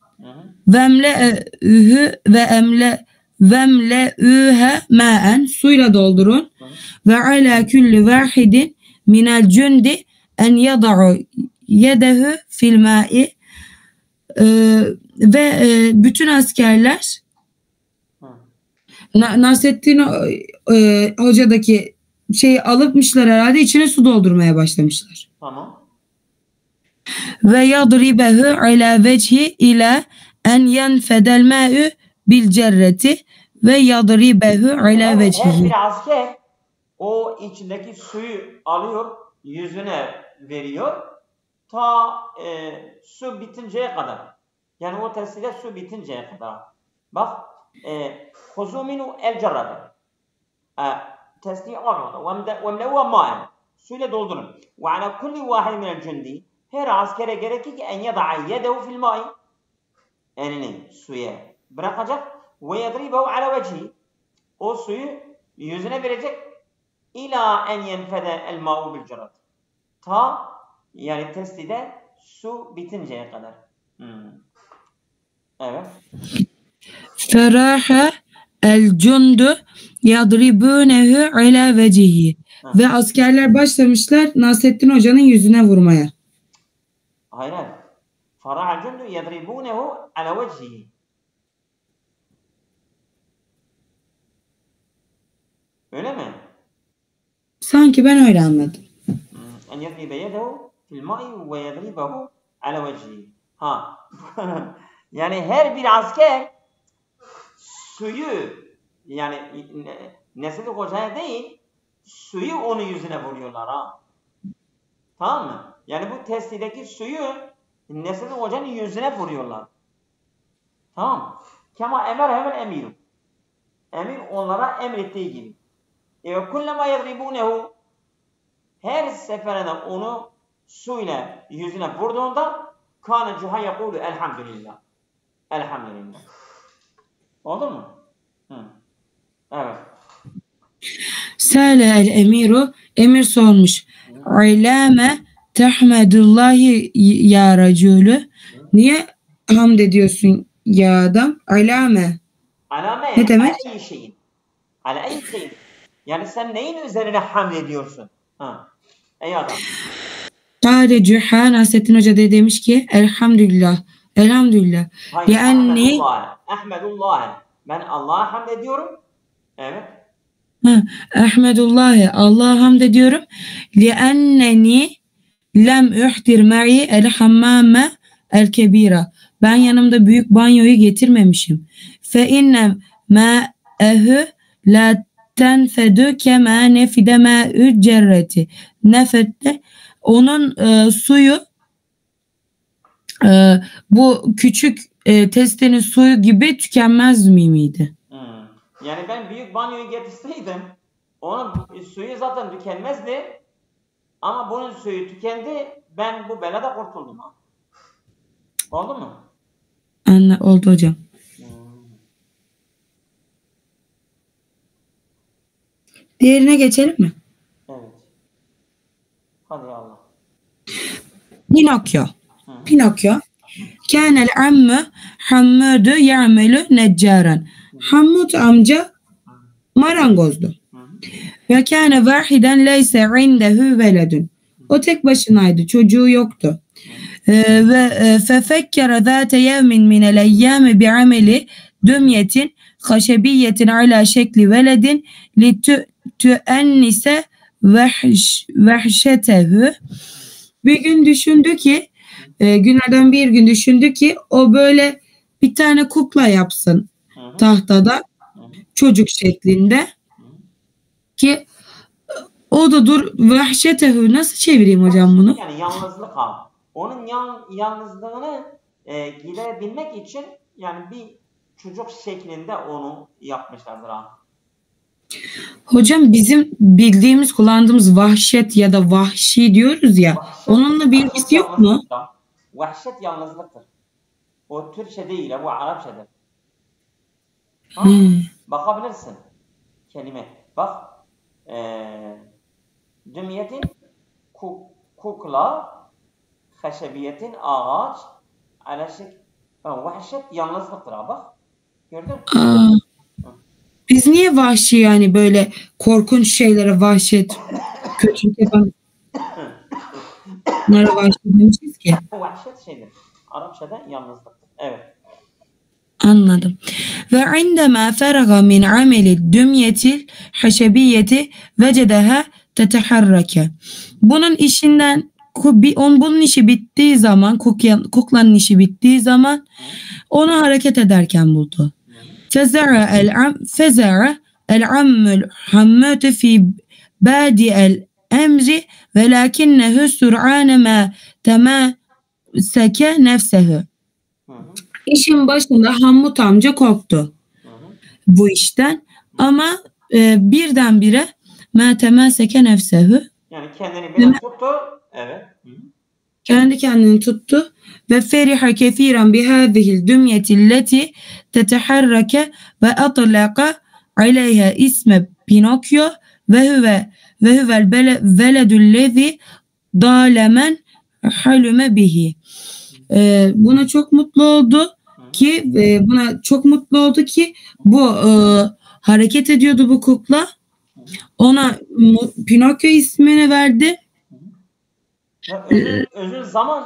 Vemle'ühe ma'en. Suyla doldurun. Ve ala kulli vahidin minel cündi en yada'u yedehu fil ma'i. Ve bütün askerler Nasrettin Hoca'daki şeyi alıpmışlar herhalde, içine su doldurmaya başlamışlar. Tamam. Ve yadribehu ala vecihi ila en yenfedel ma'u bil cerreti ve yadribehu ala vecihi. Her bir asker o içindeki suyu alıyor, yüzüne veriyor. Ta su bitinceye kadar. Yani o testide su bitinceye kadar. Bak, خذوا منه الجرة. تستي أرض وملؤها ماء. Suyla doldurun. وعلى كل واحد من الجندي, her askere gerekir ki en yada'a yedehu fil ma'i, elini suya bırakacak ve yadribehu ala vecihi, o suyu yüzüne verecek ila en yenfede el ma'u bil cerat, ta yani testide su bitinceye kadar. Evet. Feraha el cundu yadribunehu ala vecihi. Ve askerler başlamışlar Nasrettin Hoca'nın yüzüne vurmaya. Hayır. Feraha el cundu yadribunehu ala vecihi. Öyle mi? Sanki ben öyle anladım. En yadribe yedehu fil ma'i ve yadribehu ala vecihi. Ha. Yani her bir asker suyu, yani Nasrettin Hoca'ya değil, suyu onun yüzüne vuruyorlar ha. Tamam mı? Yani bu testideki suyu Nasrettin Hoca'nın yüzüne vuruyorlar. Tamam. Kema emir hemen emiru. Emir onlara emrettiği gibi. Kullama yadribunehu, her seferinde onu suyla yüzüne vurduğunda kana Cuha yekulu elhamdülillah. Elhamdülillah. Oldu mu? Evet. Sâle el emiru, emir sormuş. İlâme tehmedullahi ya racülü. Niye hamd ediyorsun ya adam? İlâme. Alame ne demek? Ala iyi şeyin. Ala iyi şeyin. Yani sen neyin üzerine hamd ediyorsun? Ey adam. Kâle Cüha Nasrettin Hoca de demiş ki elhamdülillah. Elhamdülillah. Hayır, Yani Ahmedullah. Ben Allah'a hamd ediyorum. Evet. Ahmedullah'ı Allah'a hamd ediyorum. Li'enneni lem uhdir ma'i el hammame el kebira. Ben yanımda büyük banyoyu getirmemişim. Fe inne ma'ehu la tenfedu kema nefide ma'ü cerreti. Nefette onun suyu bu küçük testenin suyu gibi tükenmez miydi? Yani ben büyük banyoyu getirseydim onun suyu zaten tükenmezdi. Ama bunun suyu tükendi. Ben bu belada kurtuldum. Oldu mu? Oldu hocam. Diğerine geçelim mi? Evet. Hadi Allah. Pinokyo. Pinokyo. Kânel ammü Hammud'u ya'melu neccaran. Hammud amca marangozdu. Ve kâne vâhiden leyse indehu veledun. O tek başınaydı. Çocuğu yoktu. Ve fefekkere zâte yevmin minel eyyâmi bi'ameli dümyetin haşebiyyetin ala şekli veledin li tüennise vehşetehu. Bir gün düşündü ki günlerden bir gün düşündü ki o böyle bir tane kukla yapsın tahtada çocuk şeklinde ki o da dur vehşetehu nasıl çevireyim hocam bunu? Yani yalnızlık abi. Onun yalnızlığını giderebilmek için yani bir çocuk şeklinde onu yapmışlardır abi. Hocam bizim bildiğimiz kullandığımız vahşet ya da vahşi diyoruz ya vahşet, onunla bir ilgisi yok mu? Vahşet yalnızlıktır. O Türkçe değil bu Arapçadır. Bakabilirsin kelime. Bak dümyetin kukla haşebiyetin ağaç alaşık vahşet yalnızlıktır abi. Bak. Gördün mü? Biz niye vahşi yani böyle korkunç şeylere vahşet kötülük yapan bunlara vahşi demişiz ki? Vahşet şeydir. Arapçada yalnızlıktır. Evet. Anladım. Ve indema feraga min ameli dümyetil haşebiyeti vecedeha teteharrake. Bunun işinden bunun işi bittiği zaman kuklanın işi bittiği zaman onu hareket ederken buldu. Fezara el-ammul hammatu fi badi el-emri velakinnehu sur'ane ma temaseke nefsehu. İşin başında Hammud amca korktu bu işten ama birdenbire ma temaseke nefsehu yani kendini biraz tuttu. Evet. Kendi kendini tuttu ve feriha kefiran bihâzihil dümyetilleti teteharrake ve atlaqa aleyha isme Pinokyo ve huvel veledüllezi dâlemen halüme bihi. Buna çok mutlu oldu ki bu hareket ediyordu bu kukla. Ona Pinokyo ismini verdi. Uzun zaman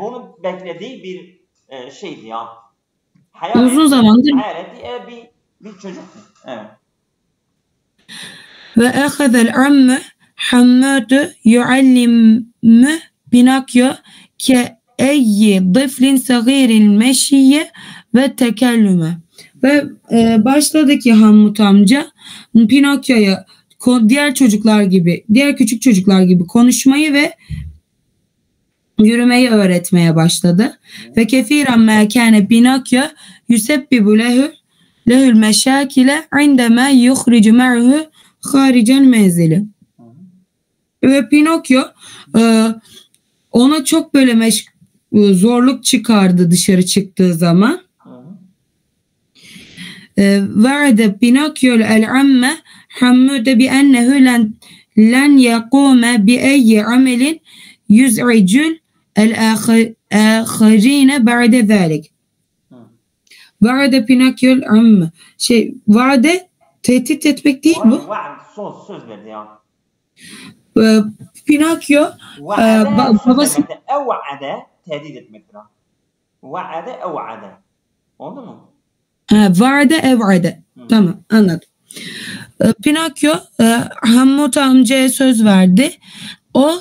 bunu beklediği bir şeydi ya. Uzun zamandır bir çocuktu. Evet. Ve ahazel amme Hammadu yuallimu Pinokyo ke eyyi dıflin sagiril meşiye ve tekellüme. Ve başladı ki Hammud amca Pinokyo'ya diğer küçük çocuklar gibi konuşmayı ve yürümeyi öğretmeye başladı. Ve kefiren ma kana Pinokyo yusebbibu lehul meşakile indema yukhricu ma'hu haricel menzili. Ve Pinokyo ona çok böyle zorluk çıkardı dışarı çıktığı zaman. Ve'ade Pinokyo el-amme Hammude bi ennehu len yakume bi eyyi amelin yüz'icül el-âkhirîne ba'de zâlik. Vaade Pinokyo el-amme. Vaade tehdit etmek değil bu. Söz verdi ya. Pinokyo Va'ade söz babası demektir. Ev'ade tehdit etmektir. Va'ade ev'ade. Oldu mu? vardı evade. Tamam, anladım. Pinokyo Hammut amcaya söz verdi. O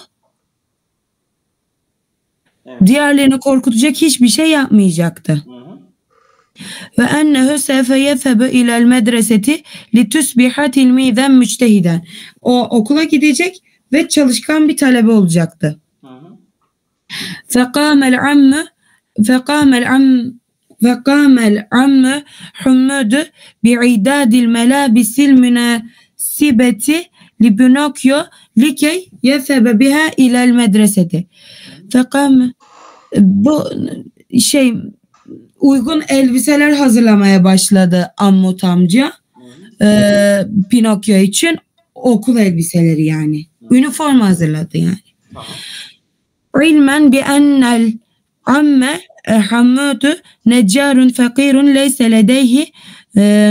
diğerlerini korkutacak hiçbir şey yapmayacaktı. Ve ennehu sefe yefebe ilel medreseti litusbiha tilmiden müçtehiden. O okula gidecek ve çalışkan bir talebe olacaktı. Fekâmel amme Hummudu bi'idadil melabisil münasibeti li Pinokyo likey yefebe biha ilel medreseti. Fekâme bu uygun elbiseler hazırlamaya başladı Ammut amca. Pinokyo için okul elbiseleri yani. Üniforma hazırladı yani. İlmen bi ennel amme Hammudu neccarun fakirun leyse ledeyhi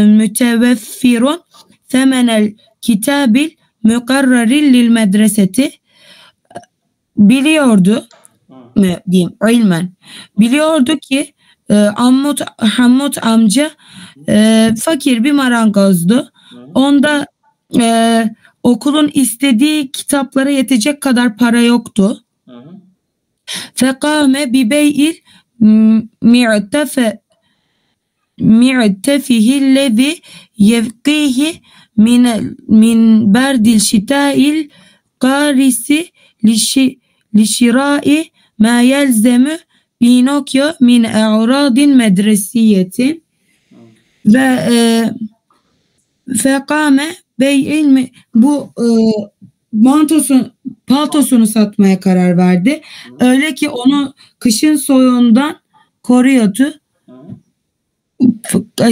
müteveffirun themenel kitabil mükarraril lil medreseti. Biliyordu diyeyim ilmen. Biliyordu ki Hammut amca fakir bir marangozdu. Onda okulun istediği kitaplara yetecek kadar para yoktu. Fekâme bi bey'il mi'tefihillezi yevkihi min berdil şitâil qarisi lişirâi ma yelzemü Pinokyo min e'radin medresiyeti ve fekame bey'il bu paltosunu satmaya karar verdi. Öyle ki onu kışın soğuğundan koruyordu.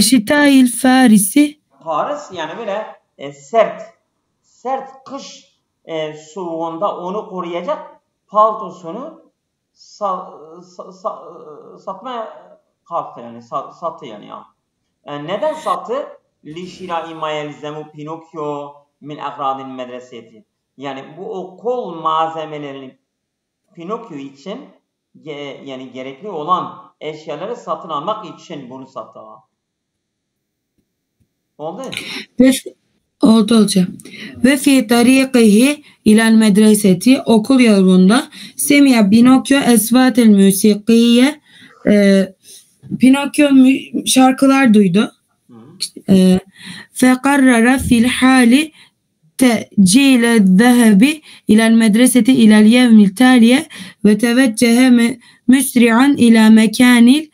Şitail farisi Paris yani böyle sert kış soğuğunda onu koruyacak paltosunu satmaya kalktı yani sattı yani ya. Neden sattı? Lişirai ma yelzemu Pinokyo min efradin medresiyeti. Yani bu okul malzemelerini Pinokyo için yani gerekli olan eşyaları satın almak için bunu sattı. Oldu? Oldu hocam. Ve fi tariqihi ilal medreseti okul yolunda semiya Pinokyo esvatel musikiye Pinokyo şarkılar duydu. Fekarrara fil hali tecile zehebi ilal medreseti ilal yevmil taliye ve teveccehe müsri'an ila mekanil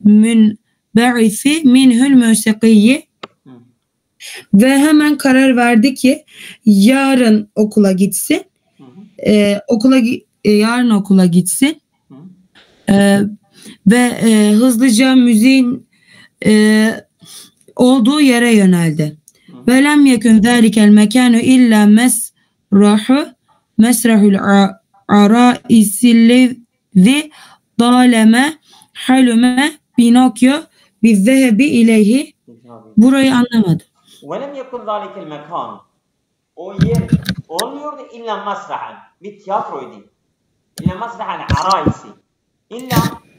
münbe'ifi minhül musikiye. Ve hemen karar verdi ki yarın okula gitsin. Yarın okula gitsin. Ve hızlıca müziğin olduğu yere yöneldi. Ve lem yekun zalikel mekanu illa mesrahul araisillezi daleme halume Pinokyo bizzehebi ileyhi. Burayı anlamadım. وَلَمْ يَكُنْ ذَٰلِكَ الْمَكَانُ O yer olmuyordu illa masrahan. Bir tiyatroydu. İlla masrahan araisi. İlla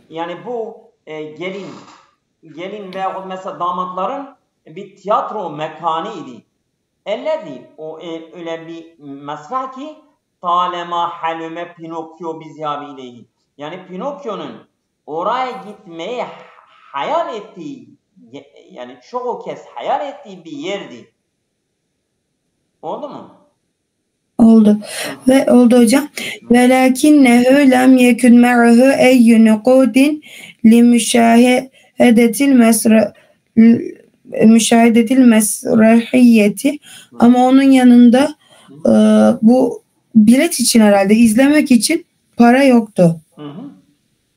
yani bu gelin veyahut mesela damatların bir tiyatro mekanı idi. Ellezi o öyle bir masrah ki talema halume Pinokyo bizyabi ileyhi. Yani Pinokyo'nun oraya gitmeyi hayal ettiği yani çoğu kez hayal ettiği bir yerdi. Oldu mu? Oldu. Ve oldu hocam. Velakinnehu lem yekun ma'ahu eyyü nuqudin li müşahedetil mesrahiyeti ama onun yanında bu bilet için herhalde izlemek için para yoktu.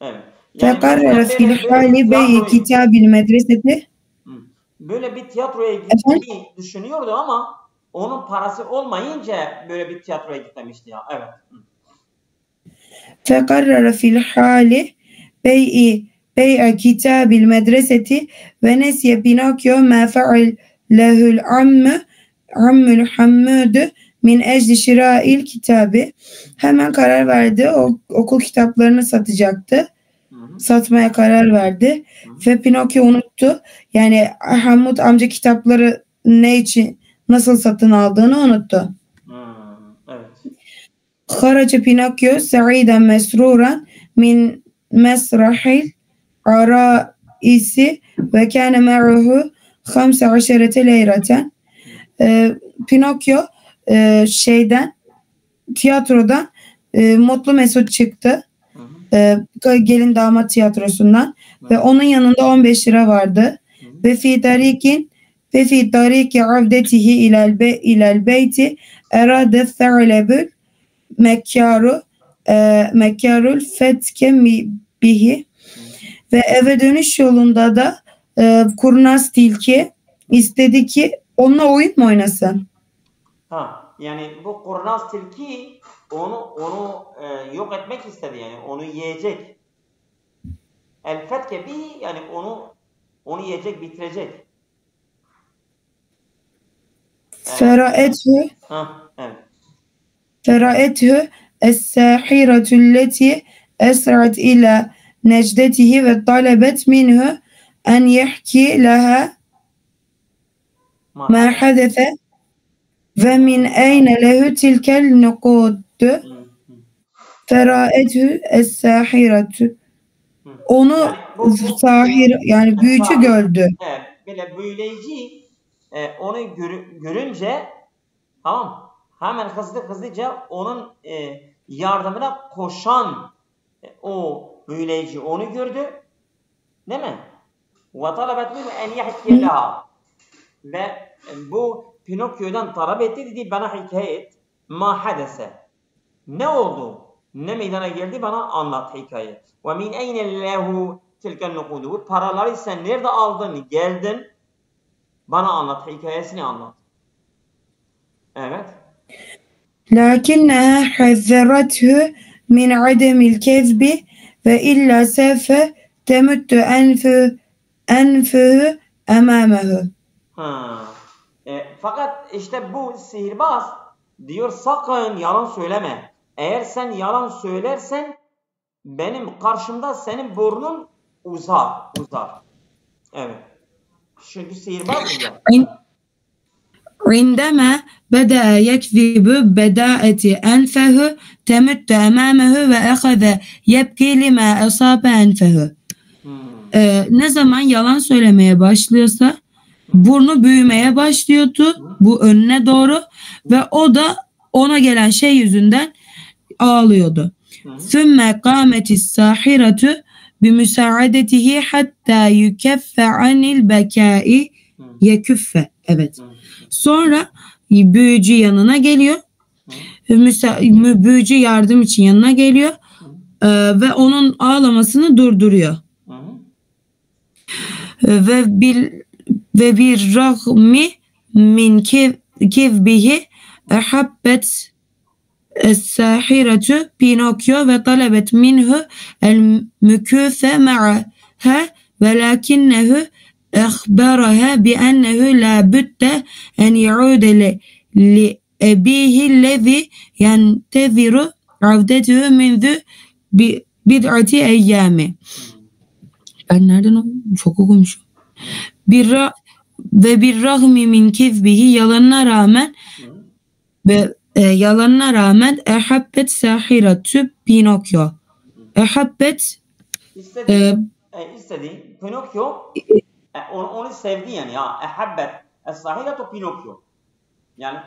Evet. Fekarrara fil hali beyi kitabil medreseti. Böyle bir tiyatroya gitmeyi düşünüyordu ama onun parası olmayınca böyle bir tiyatroya gitmemişti ya. Evet. Fekarrara fil hali bey'a kitabil medreseti ve nesye Pinokyo ma fe'al lehul ammul Hammudu min ecli şirâil kitabı. Hemen karar verdi. Okul kitaplarını satacaktı. Satmaya karar verdi. Ve Pinokyo unuttu. Yani Hamut amca kitapları ne için, nasıl satın aldığını unuttu. Evet. Haraca Pinokyo sa'iden mesruran min mesrahil araisi ve kâne ma'uhu 15 leyreten. Pinokyo tiyatrodan Mutlu Mesut çıktı. Gelin damat tiyatrosundan ve onun yanında 15 lira vardı. Ve fi tariki avdetihi ilal beyti erade tha'lebül mekkarul fetke bihi. Ve eve dönüş yolunda da kurnaz tilki istedi ki onunla oyun mu oynasın? Yani bu kurnaz tilki onu yok etmek istedi, yani onu yiyecek. El fetke bihi, yani onu yiyecek, bitirecek. Feraethu evet. Feraethu es-sahiratu alleti esrat ila necdetihi ve talebet minhu en yahki laha ma hadese ve min eyne lehu tilkel nukudu. Feraethu es-sahiratu. Onu yani sahir, yani büyücü gördü. Evet, böyle büyüleyici onu görünce, tamam, hemen hızlıca onun yardımına koşan o büyüleyici onu gördü, değil mi? Ve talebet minhu en yahki laha, ve bu Pinokyo'dan talep etti, dedi bana hikaye et. Ma hadese, ne oldu? Ne meydana geldi, bana anlat hikaye. Ve min eyne lehu tilken nukudu. Bu paraları sen nerede aldın, geldin? Bana anlat, hikayesini anlat. Evet. Lakinneha hazzarathu min ademil kezbi ve illa sefe temuttu enfühü emâmehu. Fakat işte bu sihirbaz diyor, sakın yalan söyleme. Eğer sen yalan söylersen benim karşımda senin burnun uzar. Evet. Çünkü sihirbaz diyor. عندما بدأ يكذب بدأت أنفه تمت أمامه وأخذ يبكي لما أصاب أنفه. Ne zaman yalan söylemeye başlıyorsa burnu büyümeye başlıyordu, bu önüne doğru, ve o da ona gelen şey yüzünden ağlıyordu. ثُمَّ قَامَتِ السَّاحِرَةُ بِمُسَاعَدَتِهِ حَتَّى يُكَفَّ عَنِ الْبَكَاءِ يَكُفَّ. Evet. Sonra büyücü yanına geliyor. Büyücü yardım için yanına geliyor ve onun ağlamasını durduruyor. Ve bir rahmi min kivbihi ehabbet es-sahiratu Pinokyo ve talebet minhu el-müküfe ma'aha velakinnehu ehbaraha bi ennehu la budde en yaude li ebihi lezi yenteziru avdetuhu minzu bid'ati eyyami. Ben nereden çok okumuşum. Bir rahmi min kizbihi, yalanına rağmen ehabbet sahiratu Pinokyo. Ehabbet istedi. Pinokyo onu sevdi yani, ya. Ehabbet es-sahiratu Pinokyo. Yani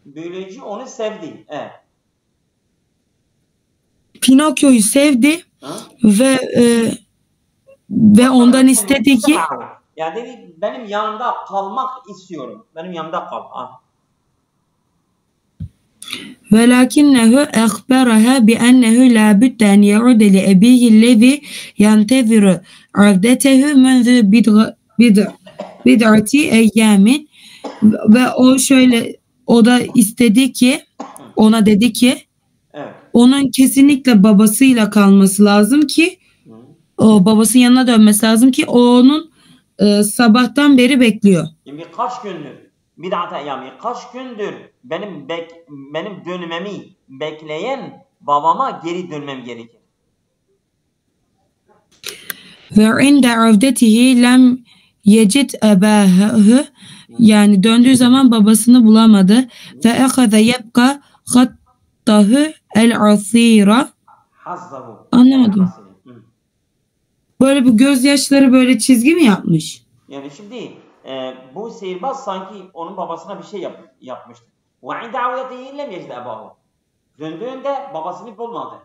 büyüleyici onu sevdi. Evet. Pinokyo'yu sevdi ve ondan istedi ki, yani dedi, benim yanımda kalmak istiyorum. Benim yanımda kal. velakinnehu ehberaha bi ennehu la budde en yaude li ebihi lezi yenteziru avdetehu menzu bid'ati eyyamin. Ve o da istedi ki, ona dedi ki, evet, onun kesinlikle babasıyla kalması lazım ki, o babasının yanına dönmesi lazım ki, o onun sabahtan beri bekliyor. Yani birkaç gündür bid'ate eyyami. Kaç gündür benim dönmemi bekleyen babama geri dönmem gerekir. Ve inde avdetihi lem yecid ebâhı, yani döndüğü zaman babasını bulamadı. Ve ehaze yebka hattahu el-asîra. Hazzahu. Anlamadım. Böyle bu gözyaşları böyle çizgi mi yapmış? Yani şimdi bu sihirbaz sanki onun babasına bir şey yapmıştı. Ve inde avdetihi lem yecid ebâhı. Döndüğünde babasını bulmadı.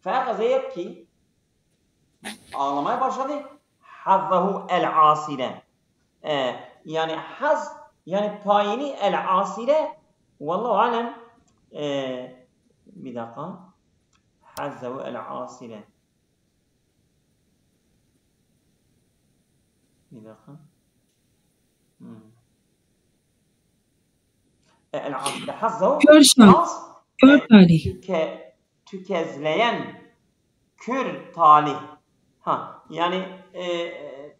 Fe'ehaze yebki, ağlamaya başladı. Hazzahu el-asire. Yani haz, yani payini el-asire. Vallahu alem. Bir dakika. Hazzahu el-asire. Bir dakika. El-asire. Hazzahu. Kör şans. Kör talih. Tükezleyen kör talih. Yani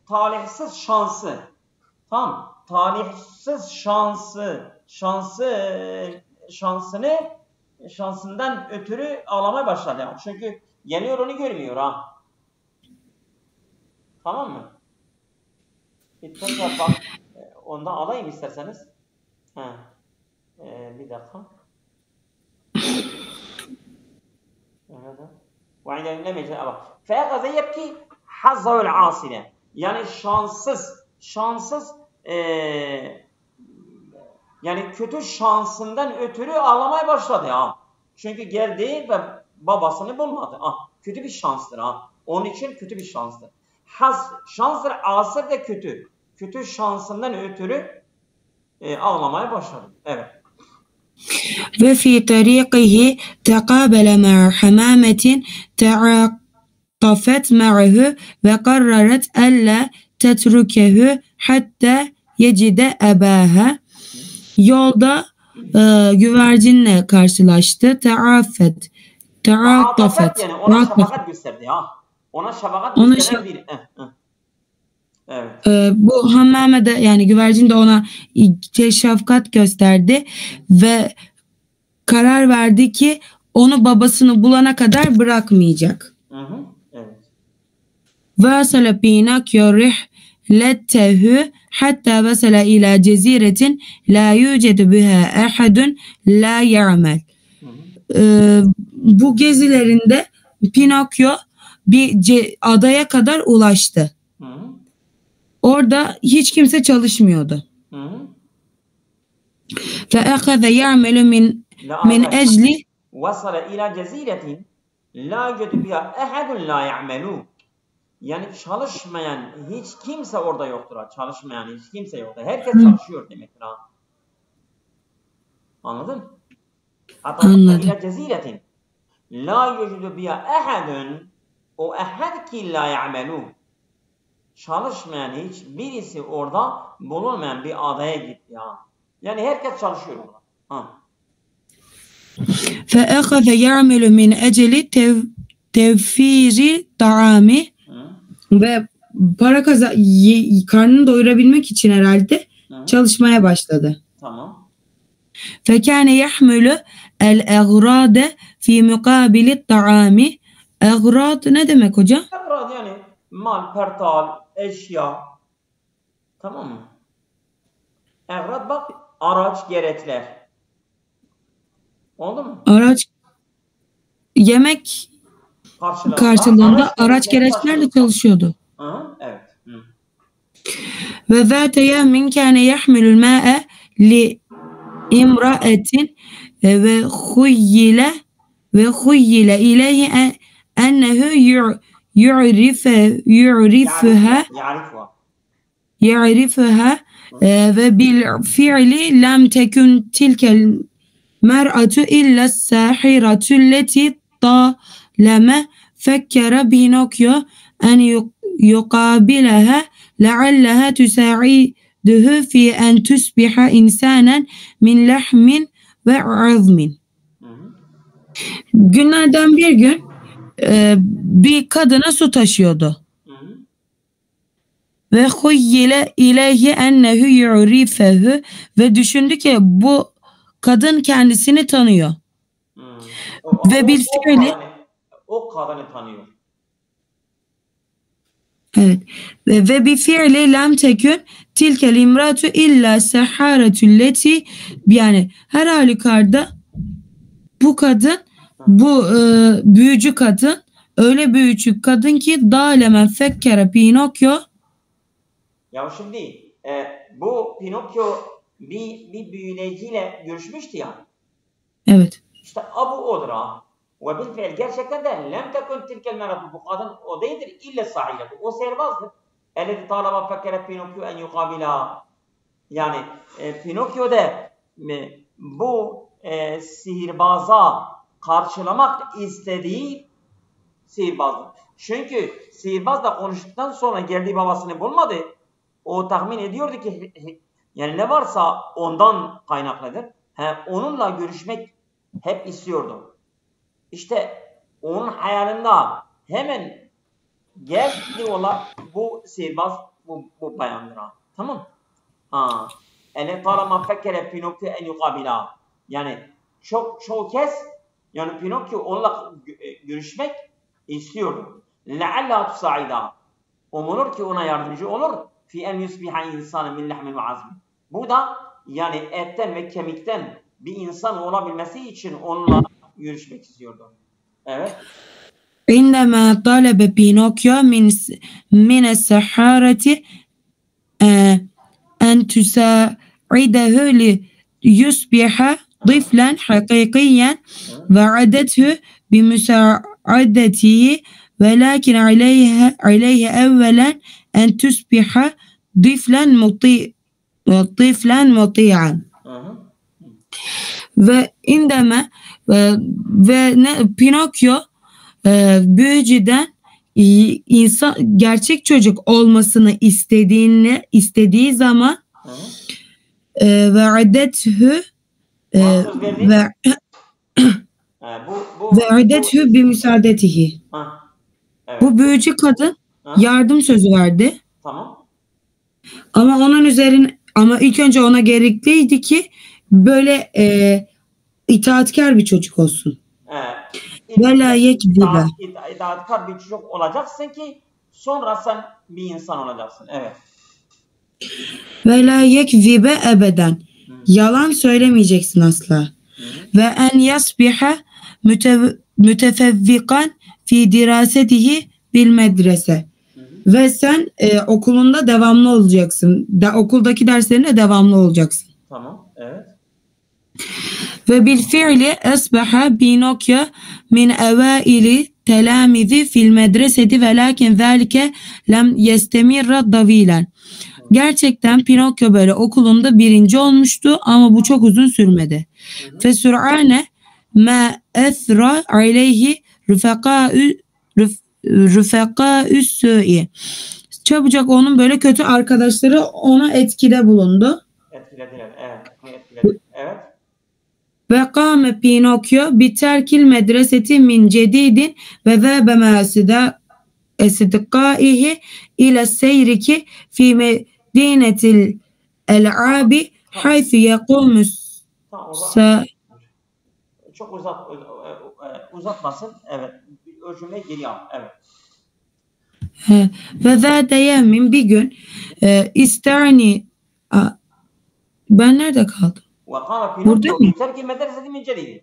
talihsiz şansı. Tamam. Talihsiz şansından ötürü ağlamaya başladı. Çünkü geliyor onu görmüyor ha. Tamam mı? Bir tekrar bak. Ondan alayım isterseniz. Bir dakika. وعند لم يجد أباه فأخذ يبكي حظه العاصرة. Yani şanssız yani kötü şansından ötürü ağlamaya başladı ha. Çünkü geldi ve babasını bulmadı. Kötü bir şanstır ha. Onun için kötü bir şanstır. Şanstır, asır da kötü. Kötü şansından ötürü ağlamaya başladı. Evet. Ve fi tariqihi teqabele ma'a hamametin te'attafet ma'ahu ve karraret alla tetrukehu hatta yecide ebaha. Yolda güvercinle karşılaştı. Te'attafet yani ona şefkat gösterdi ha. Ona şefkat gösteren bir. Evet. Bu hammame de, yani güvercin de ona şefkat gösterdi ve karar verdi ki onu babasını bulana kadar bırakmayacak. Evet. Vesele Pinokyo rihletehu hatta vesele ila ceziretin la yucedu biha ahadun la ya'mel. Bu gezilerinde Pinokyo bir adaya kadar ulaştı. Orada hiç kimse çalışmıyordu. فأخذ يعمل من أجل وصل إلى جزيرة لا يوجد بها أحد لا يعمل. Yani çalışmayan hiç kimse orada yoktur. Çalışmayan hiç kimse yoktur. Herkes çalışıyor demektir ha. Anladın? Anladım. İlâ ceziretin la yucudu biha ahadun, o ahad ki la ya'melû, çalışmayan hiç birisi orada bulunmayan bir adaya gitti ha. Yani herkes çalışıyor orada. فأخذ يعمل من أجل تَوْفِيرِ طَعَامِ. Ve para karnını doyurabilmek için herhalde çalışmaya başladı. Tamam. فكان يحمل الأغراض في مقابل الطعام. Agrad ne demek hocam? Agrad yani mal, pertal, eşya. Tamam mı? Agrad bak, araç, gerekler. Oldu mu? Araç, yemek karşılığında araç gereçlerle çalışıyordu. Evet. Ve zâte yevmin kâne yahmilul mâ'e li imra'etin ve huyyile ileyhi ennehu يعرفها ve bil fiili lem tekun tilkel mer'atu illa sahiratu leti talama fekkere Pinokyo en yuqabilaha lealleha tusa'iduhu fi en tusbiha insanen min lahmin ve azmin. Günlerden bir gün bir kadına su taşıyordu. ve huyyile ileyhi ennehu yu'rifehu ve düşündü ki bu kadın kendisini tanıyor. Ve bir fiili o kadını tanıyor. evet. Ve bir fiili lem tekün tilkel imratu illa seharetülleti yani her halükarda bu kadın bu büyücü kadın öyle büyücü kadın ki dâlemen fekkere Pinokyo. Ya şimdi bu Pinokyo bir büyüleyiciyle görüşmüştü ya. Evet. İşte Abu odur ha. Ve bilfiil gerçekten de lem tekun tilkel meratu bu kadın o değildir illa sahiretu. O sihirbazdır. Ellezi talaba fekkere Pinokyo en yukabila. Yani Pinokyo da bu sihirbaza karşılamak istediği sihirbazdır. Çünkü sihirbazla konuştuktan sonra geldiği babasını bulmadı. O tahmin ediyordu ki yani ne varsa ondan kaynaklıdır. Onunla görüşmek hep istiyordu. İşte onun hayalinde hemen geldi olan bu sihirbaz bu bayandır. Tamam. Ene talama fekkere Pinokyo en yukabila. Yani çok kez yani Pinokyo onunla görüşmek istiyordu. Lealla tusaida. Umulur ki ona yardımcı olur. Fi en yusbiha insanı min lahmin ve azmin. Bu da yani etten ve kemikten bir insan olabilmesi için onunla görüşmek istiyordu. Evet. İndeme talebe Pinokyo min es-sehareti en tüsa'idehu li yusbiha tiflen hakikiyen ve adethu bimüsaadetihi velakin aleyhi evvelen en tusbiha tiflen muti'an. Ve indeme ve Pinokyo büyücüden insan gerçek çocuk olmasını istediği zaman ve adethu ve adethu bi müsaadetihi. Bu büyücü kadın yardım sözü verdi. Tamam. Ama ilk önce ona gerekliydi ki böyle itaatkar bir çocuk olsun. Vela yekzibe. İtaatkar bir çocuk olacaksın ki sonra sen bir insan olacaksın. Evet. Vela yekzibe ebeden. Yalan söylemeyeceksin asla. Ve en yasbiha mütefevvikan fi dirasetihi bil medrese. Ve sen okulunda devamlı olacaksın. Okuldaki derslerine devamlı olacaksın. Tamam. Evet. Ve bil fiili esbaha Pinokyo min evaili telamizi fil medreseti velakin zalike lem yestemirra davilen. Gerçekten Pinokyo böyle okulunda birinci olmuştu ama bu çok uzun sürmedi. Fe sür'ane ma esra aleyhi rüfekâ'ü su'i. Çabucak onun böyle kötü arkadaşları ona etkide bulundu. Etkilediler. Evet. Evet. Ve kâme Pinokyo biterkil medreseti min cedidin ve zâbe mâsida esidikâihi ile seyriki fi medinetil el'abi haythu yekûmus çok uzatmasın. Evet. O cümleyi geri al. Evet. Ve zâde yemin bir gün istani ben nerede kaldım? وقام Pinokyo بترك المدرسة من جديد.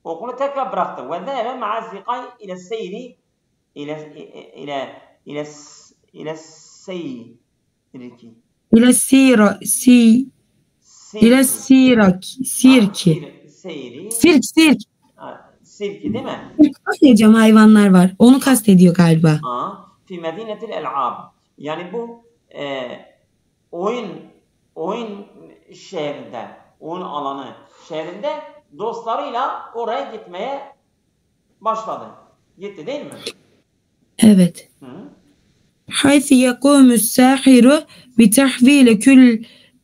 Okulu tekrar bıraktı. وذهب مع أصدقائه إلى السير إلى السيرك. İle sirki. Sirki değil mi? Kastedeceğim hayvanlar var. Onu kastediyor galiba. Fi medinetil el'ab. Yani bu oyun şehrinde, oyun alanı şehrinde dostlarıyla oraya gitmeye başladı. Gitti değil mi? Evet. Haythu yekumus sahiru bi tahvili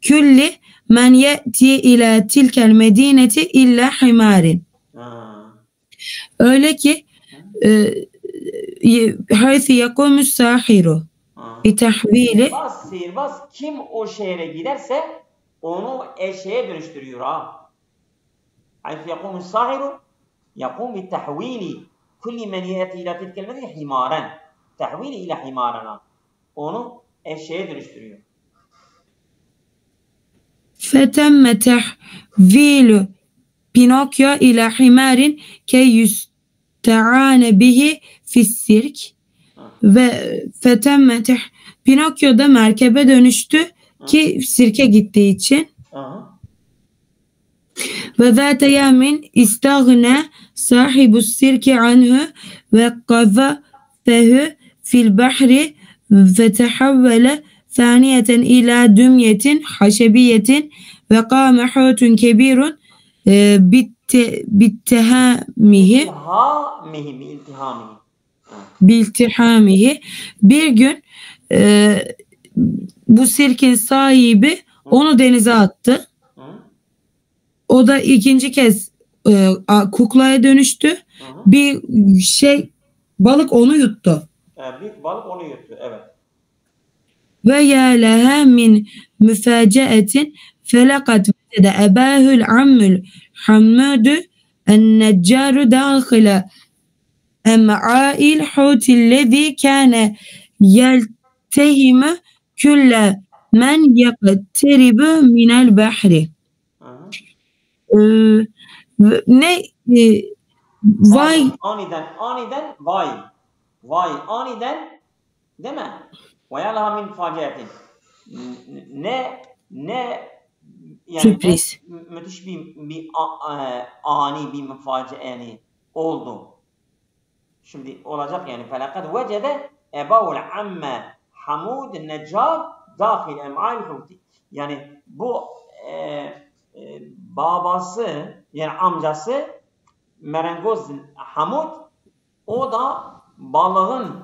kulli men yeti ila tilkel medineti illa himarin. Öyle ki haythu yekumus sahiru. bitahvili sihirbaz kim o şehre giderse onu eşeğe dönüştürüyor ha. حيث يقوم الساحر يقوم بتحويل كل من يأتي إلى تلك المدينة حمارا. تحويل إلى حمارنا. Onu eşeğe dönüştürüyor. فتم تحويل بينوكيو إلى حمار كي يستعان به في السيرك ve فتم Pinokyo da merkebe dönüştü ki sirke gittiği için. Ve zâte yâmin istâgna sahibu sirki anhu ve qazafehu fil bahri ve tehavvele ثانية إلى دمية حشبية وقام حوت كبير بالتحامه. Bir gün bu sirkin sahibi onu denize attı. O da ikinci kez kuklaya dönüştü. Bir balık onu yuttu. Bir balık onu yuttu, evet. Ve ya leha min müfacaetin felakat vecede ebahül ammül hammudu enneccaru dâhile em'âil hutillezî kâne yeltehimü külle men yakteribu minel bahri. Vay aniden vay aniden değil mi? Ve ya leha min faciatin. Ne yani sürpriz. Müthiş bir ani bir müfaciani oldu. Şimdi olacak yani felakat vecede ebavul amme hamud neccar dahil em'al huti. Yani bu babası yani amcası merengoz Hamud o da balığın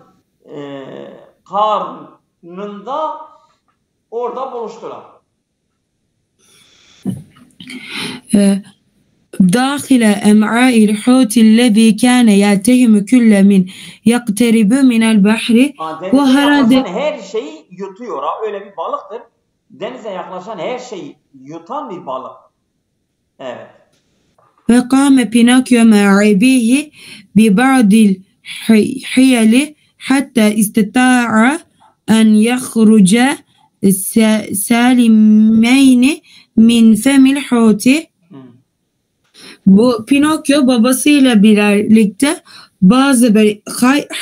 karnında orada buluştular. Dâhile em'âil hûtillezî kâne yeltehimü külle min yakteribu minel bahri. Bu herhalde her şeyi yutuyor. Öyle bir balıktır. Denize yaklaşan her şeyi yutan bir balık. Evet. Ve kâme Pinokyo ma'abihi bi ba'dil hiyali hatta istita'a en yahruca salimeyni min femil huti. Bu Pinokyo babasıyla birlikte bazı böyle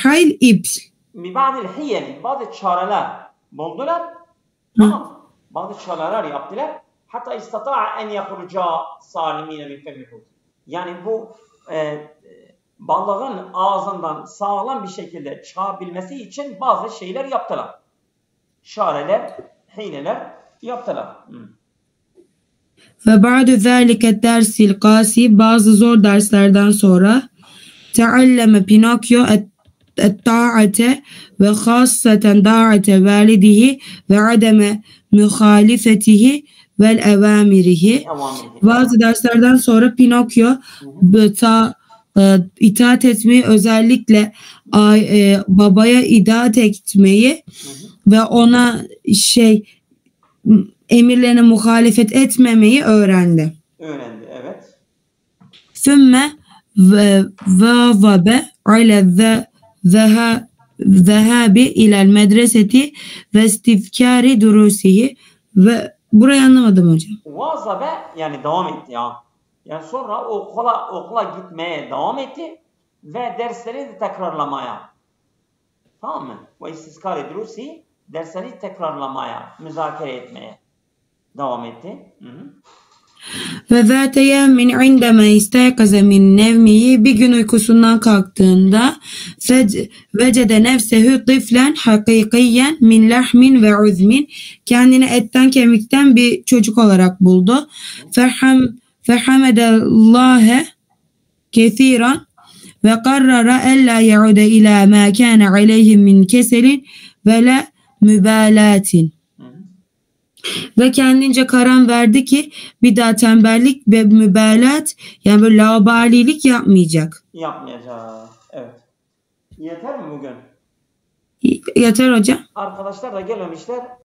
hayl ibs. Bazı hiyali, bazı çareler buldular. Tamam. Bazı çareler yaptılar. Hatta istata'a en yahruca salimeyni min femil huti. Yani bu balığın ağzından sağlam bir şekilde çıkabilmesi için bazı şeyler yaptılar. Şareler, hileler yaptılar. Ve ba'du zâlike dersil qâsi bazı zor derslerden sonra tealleme Pinokyo et-ta'ate ve khâsseten da'ate validihi ve ademe muhalifetihi vel evamirihi. Bazı derslerden sonra Pinokyo itaat etmeyi, özellikle babaya itaat etmeyi ve ona emirlerine muhalefet etmemeyi öğrendi. Evet. Sümme vâzabe ale zehabi ilel medreseti ve istifkari durusihi. Ve burayı anlamadım hocam. Vazabe yani devam etti ya. Yani sonra okula gitmeye devam etti ve dersleri de tekrarlamaya. Tamam mı? Ve istifkari durusi dersleri tekrarlamaya, müzakere etmeye devam etti. Ve zâte yevmin indeme isteykaze min nevmihi, bir gün uykusundan kalktığında vecede nefsehu tiflen hakikiyen min lahmin ve uzmin, kendini etten kemikten bir çocuk olarak buldu. Fehamedallâhe kethiran ve karrara ella yaude ila ma kâne aleyhim min keselin ve la mübalatin. Ve kendince karar verdi ki bir daha tembellik ve mübalat yani böyle laubalilik yapmayacak. Yapmayacak. Evet. Yeter mi bugün? Yeter hocam. Arkadaşlar da gelmemişler.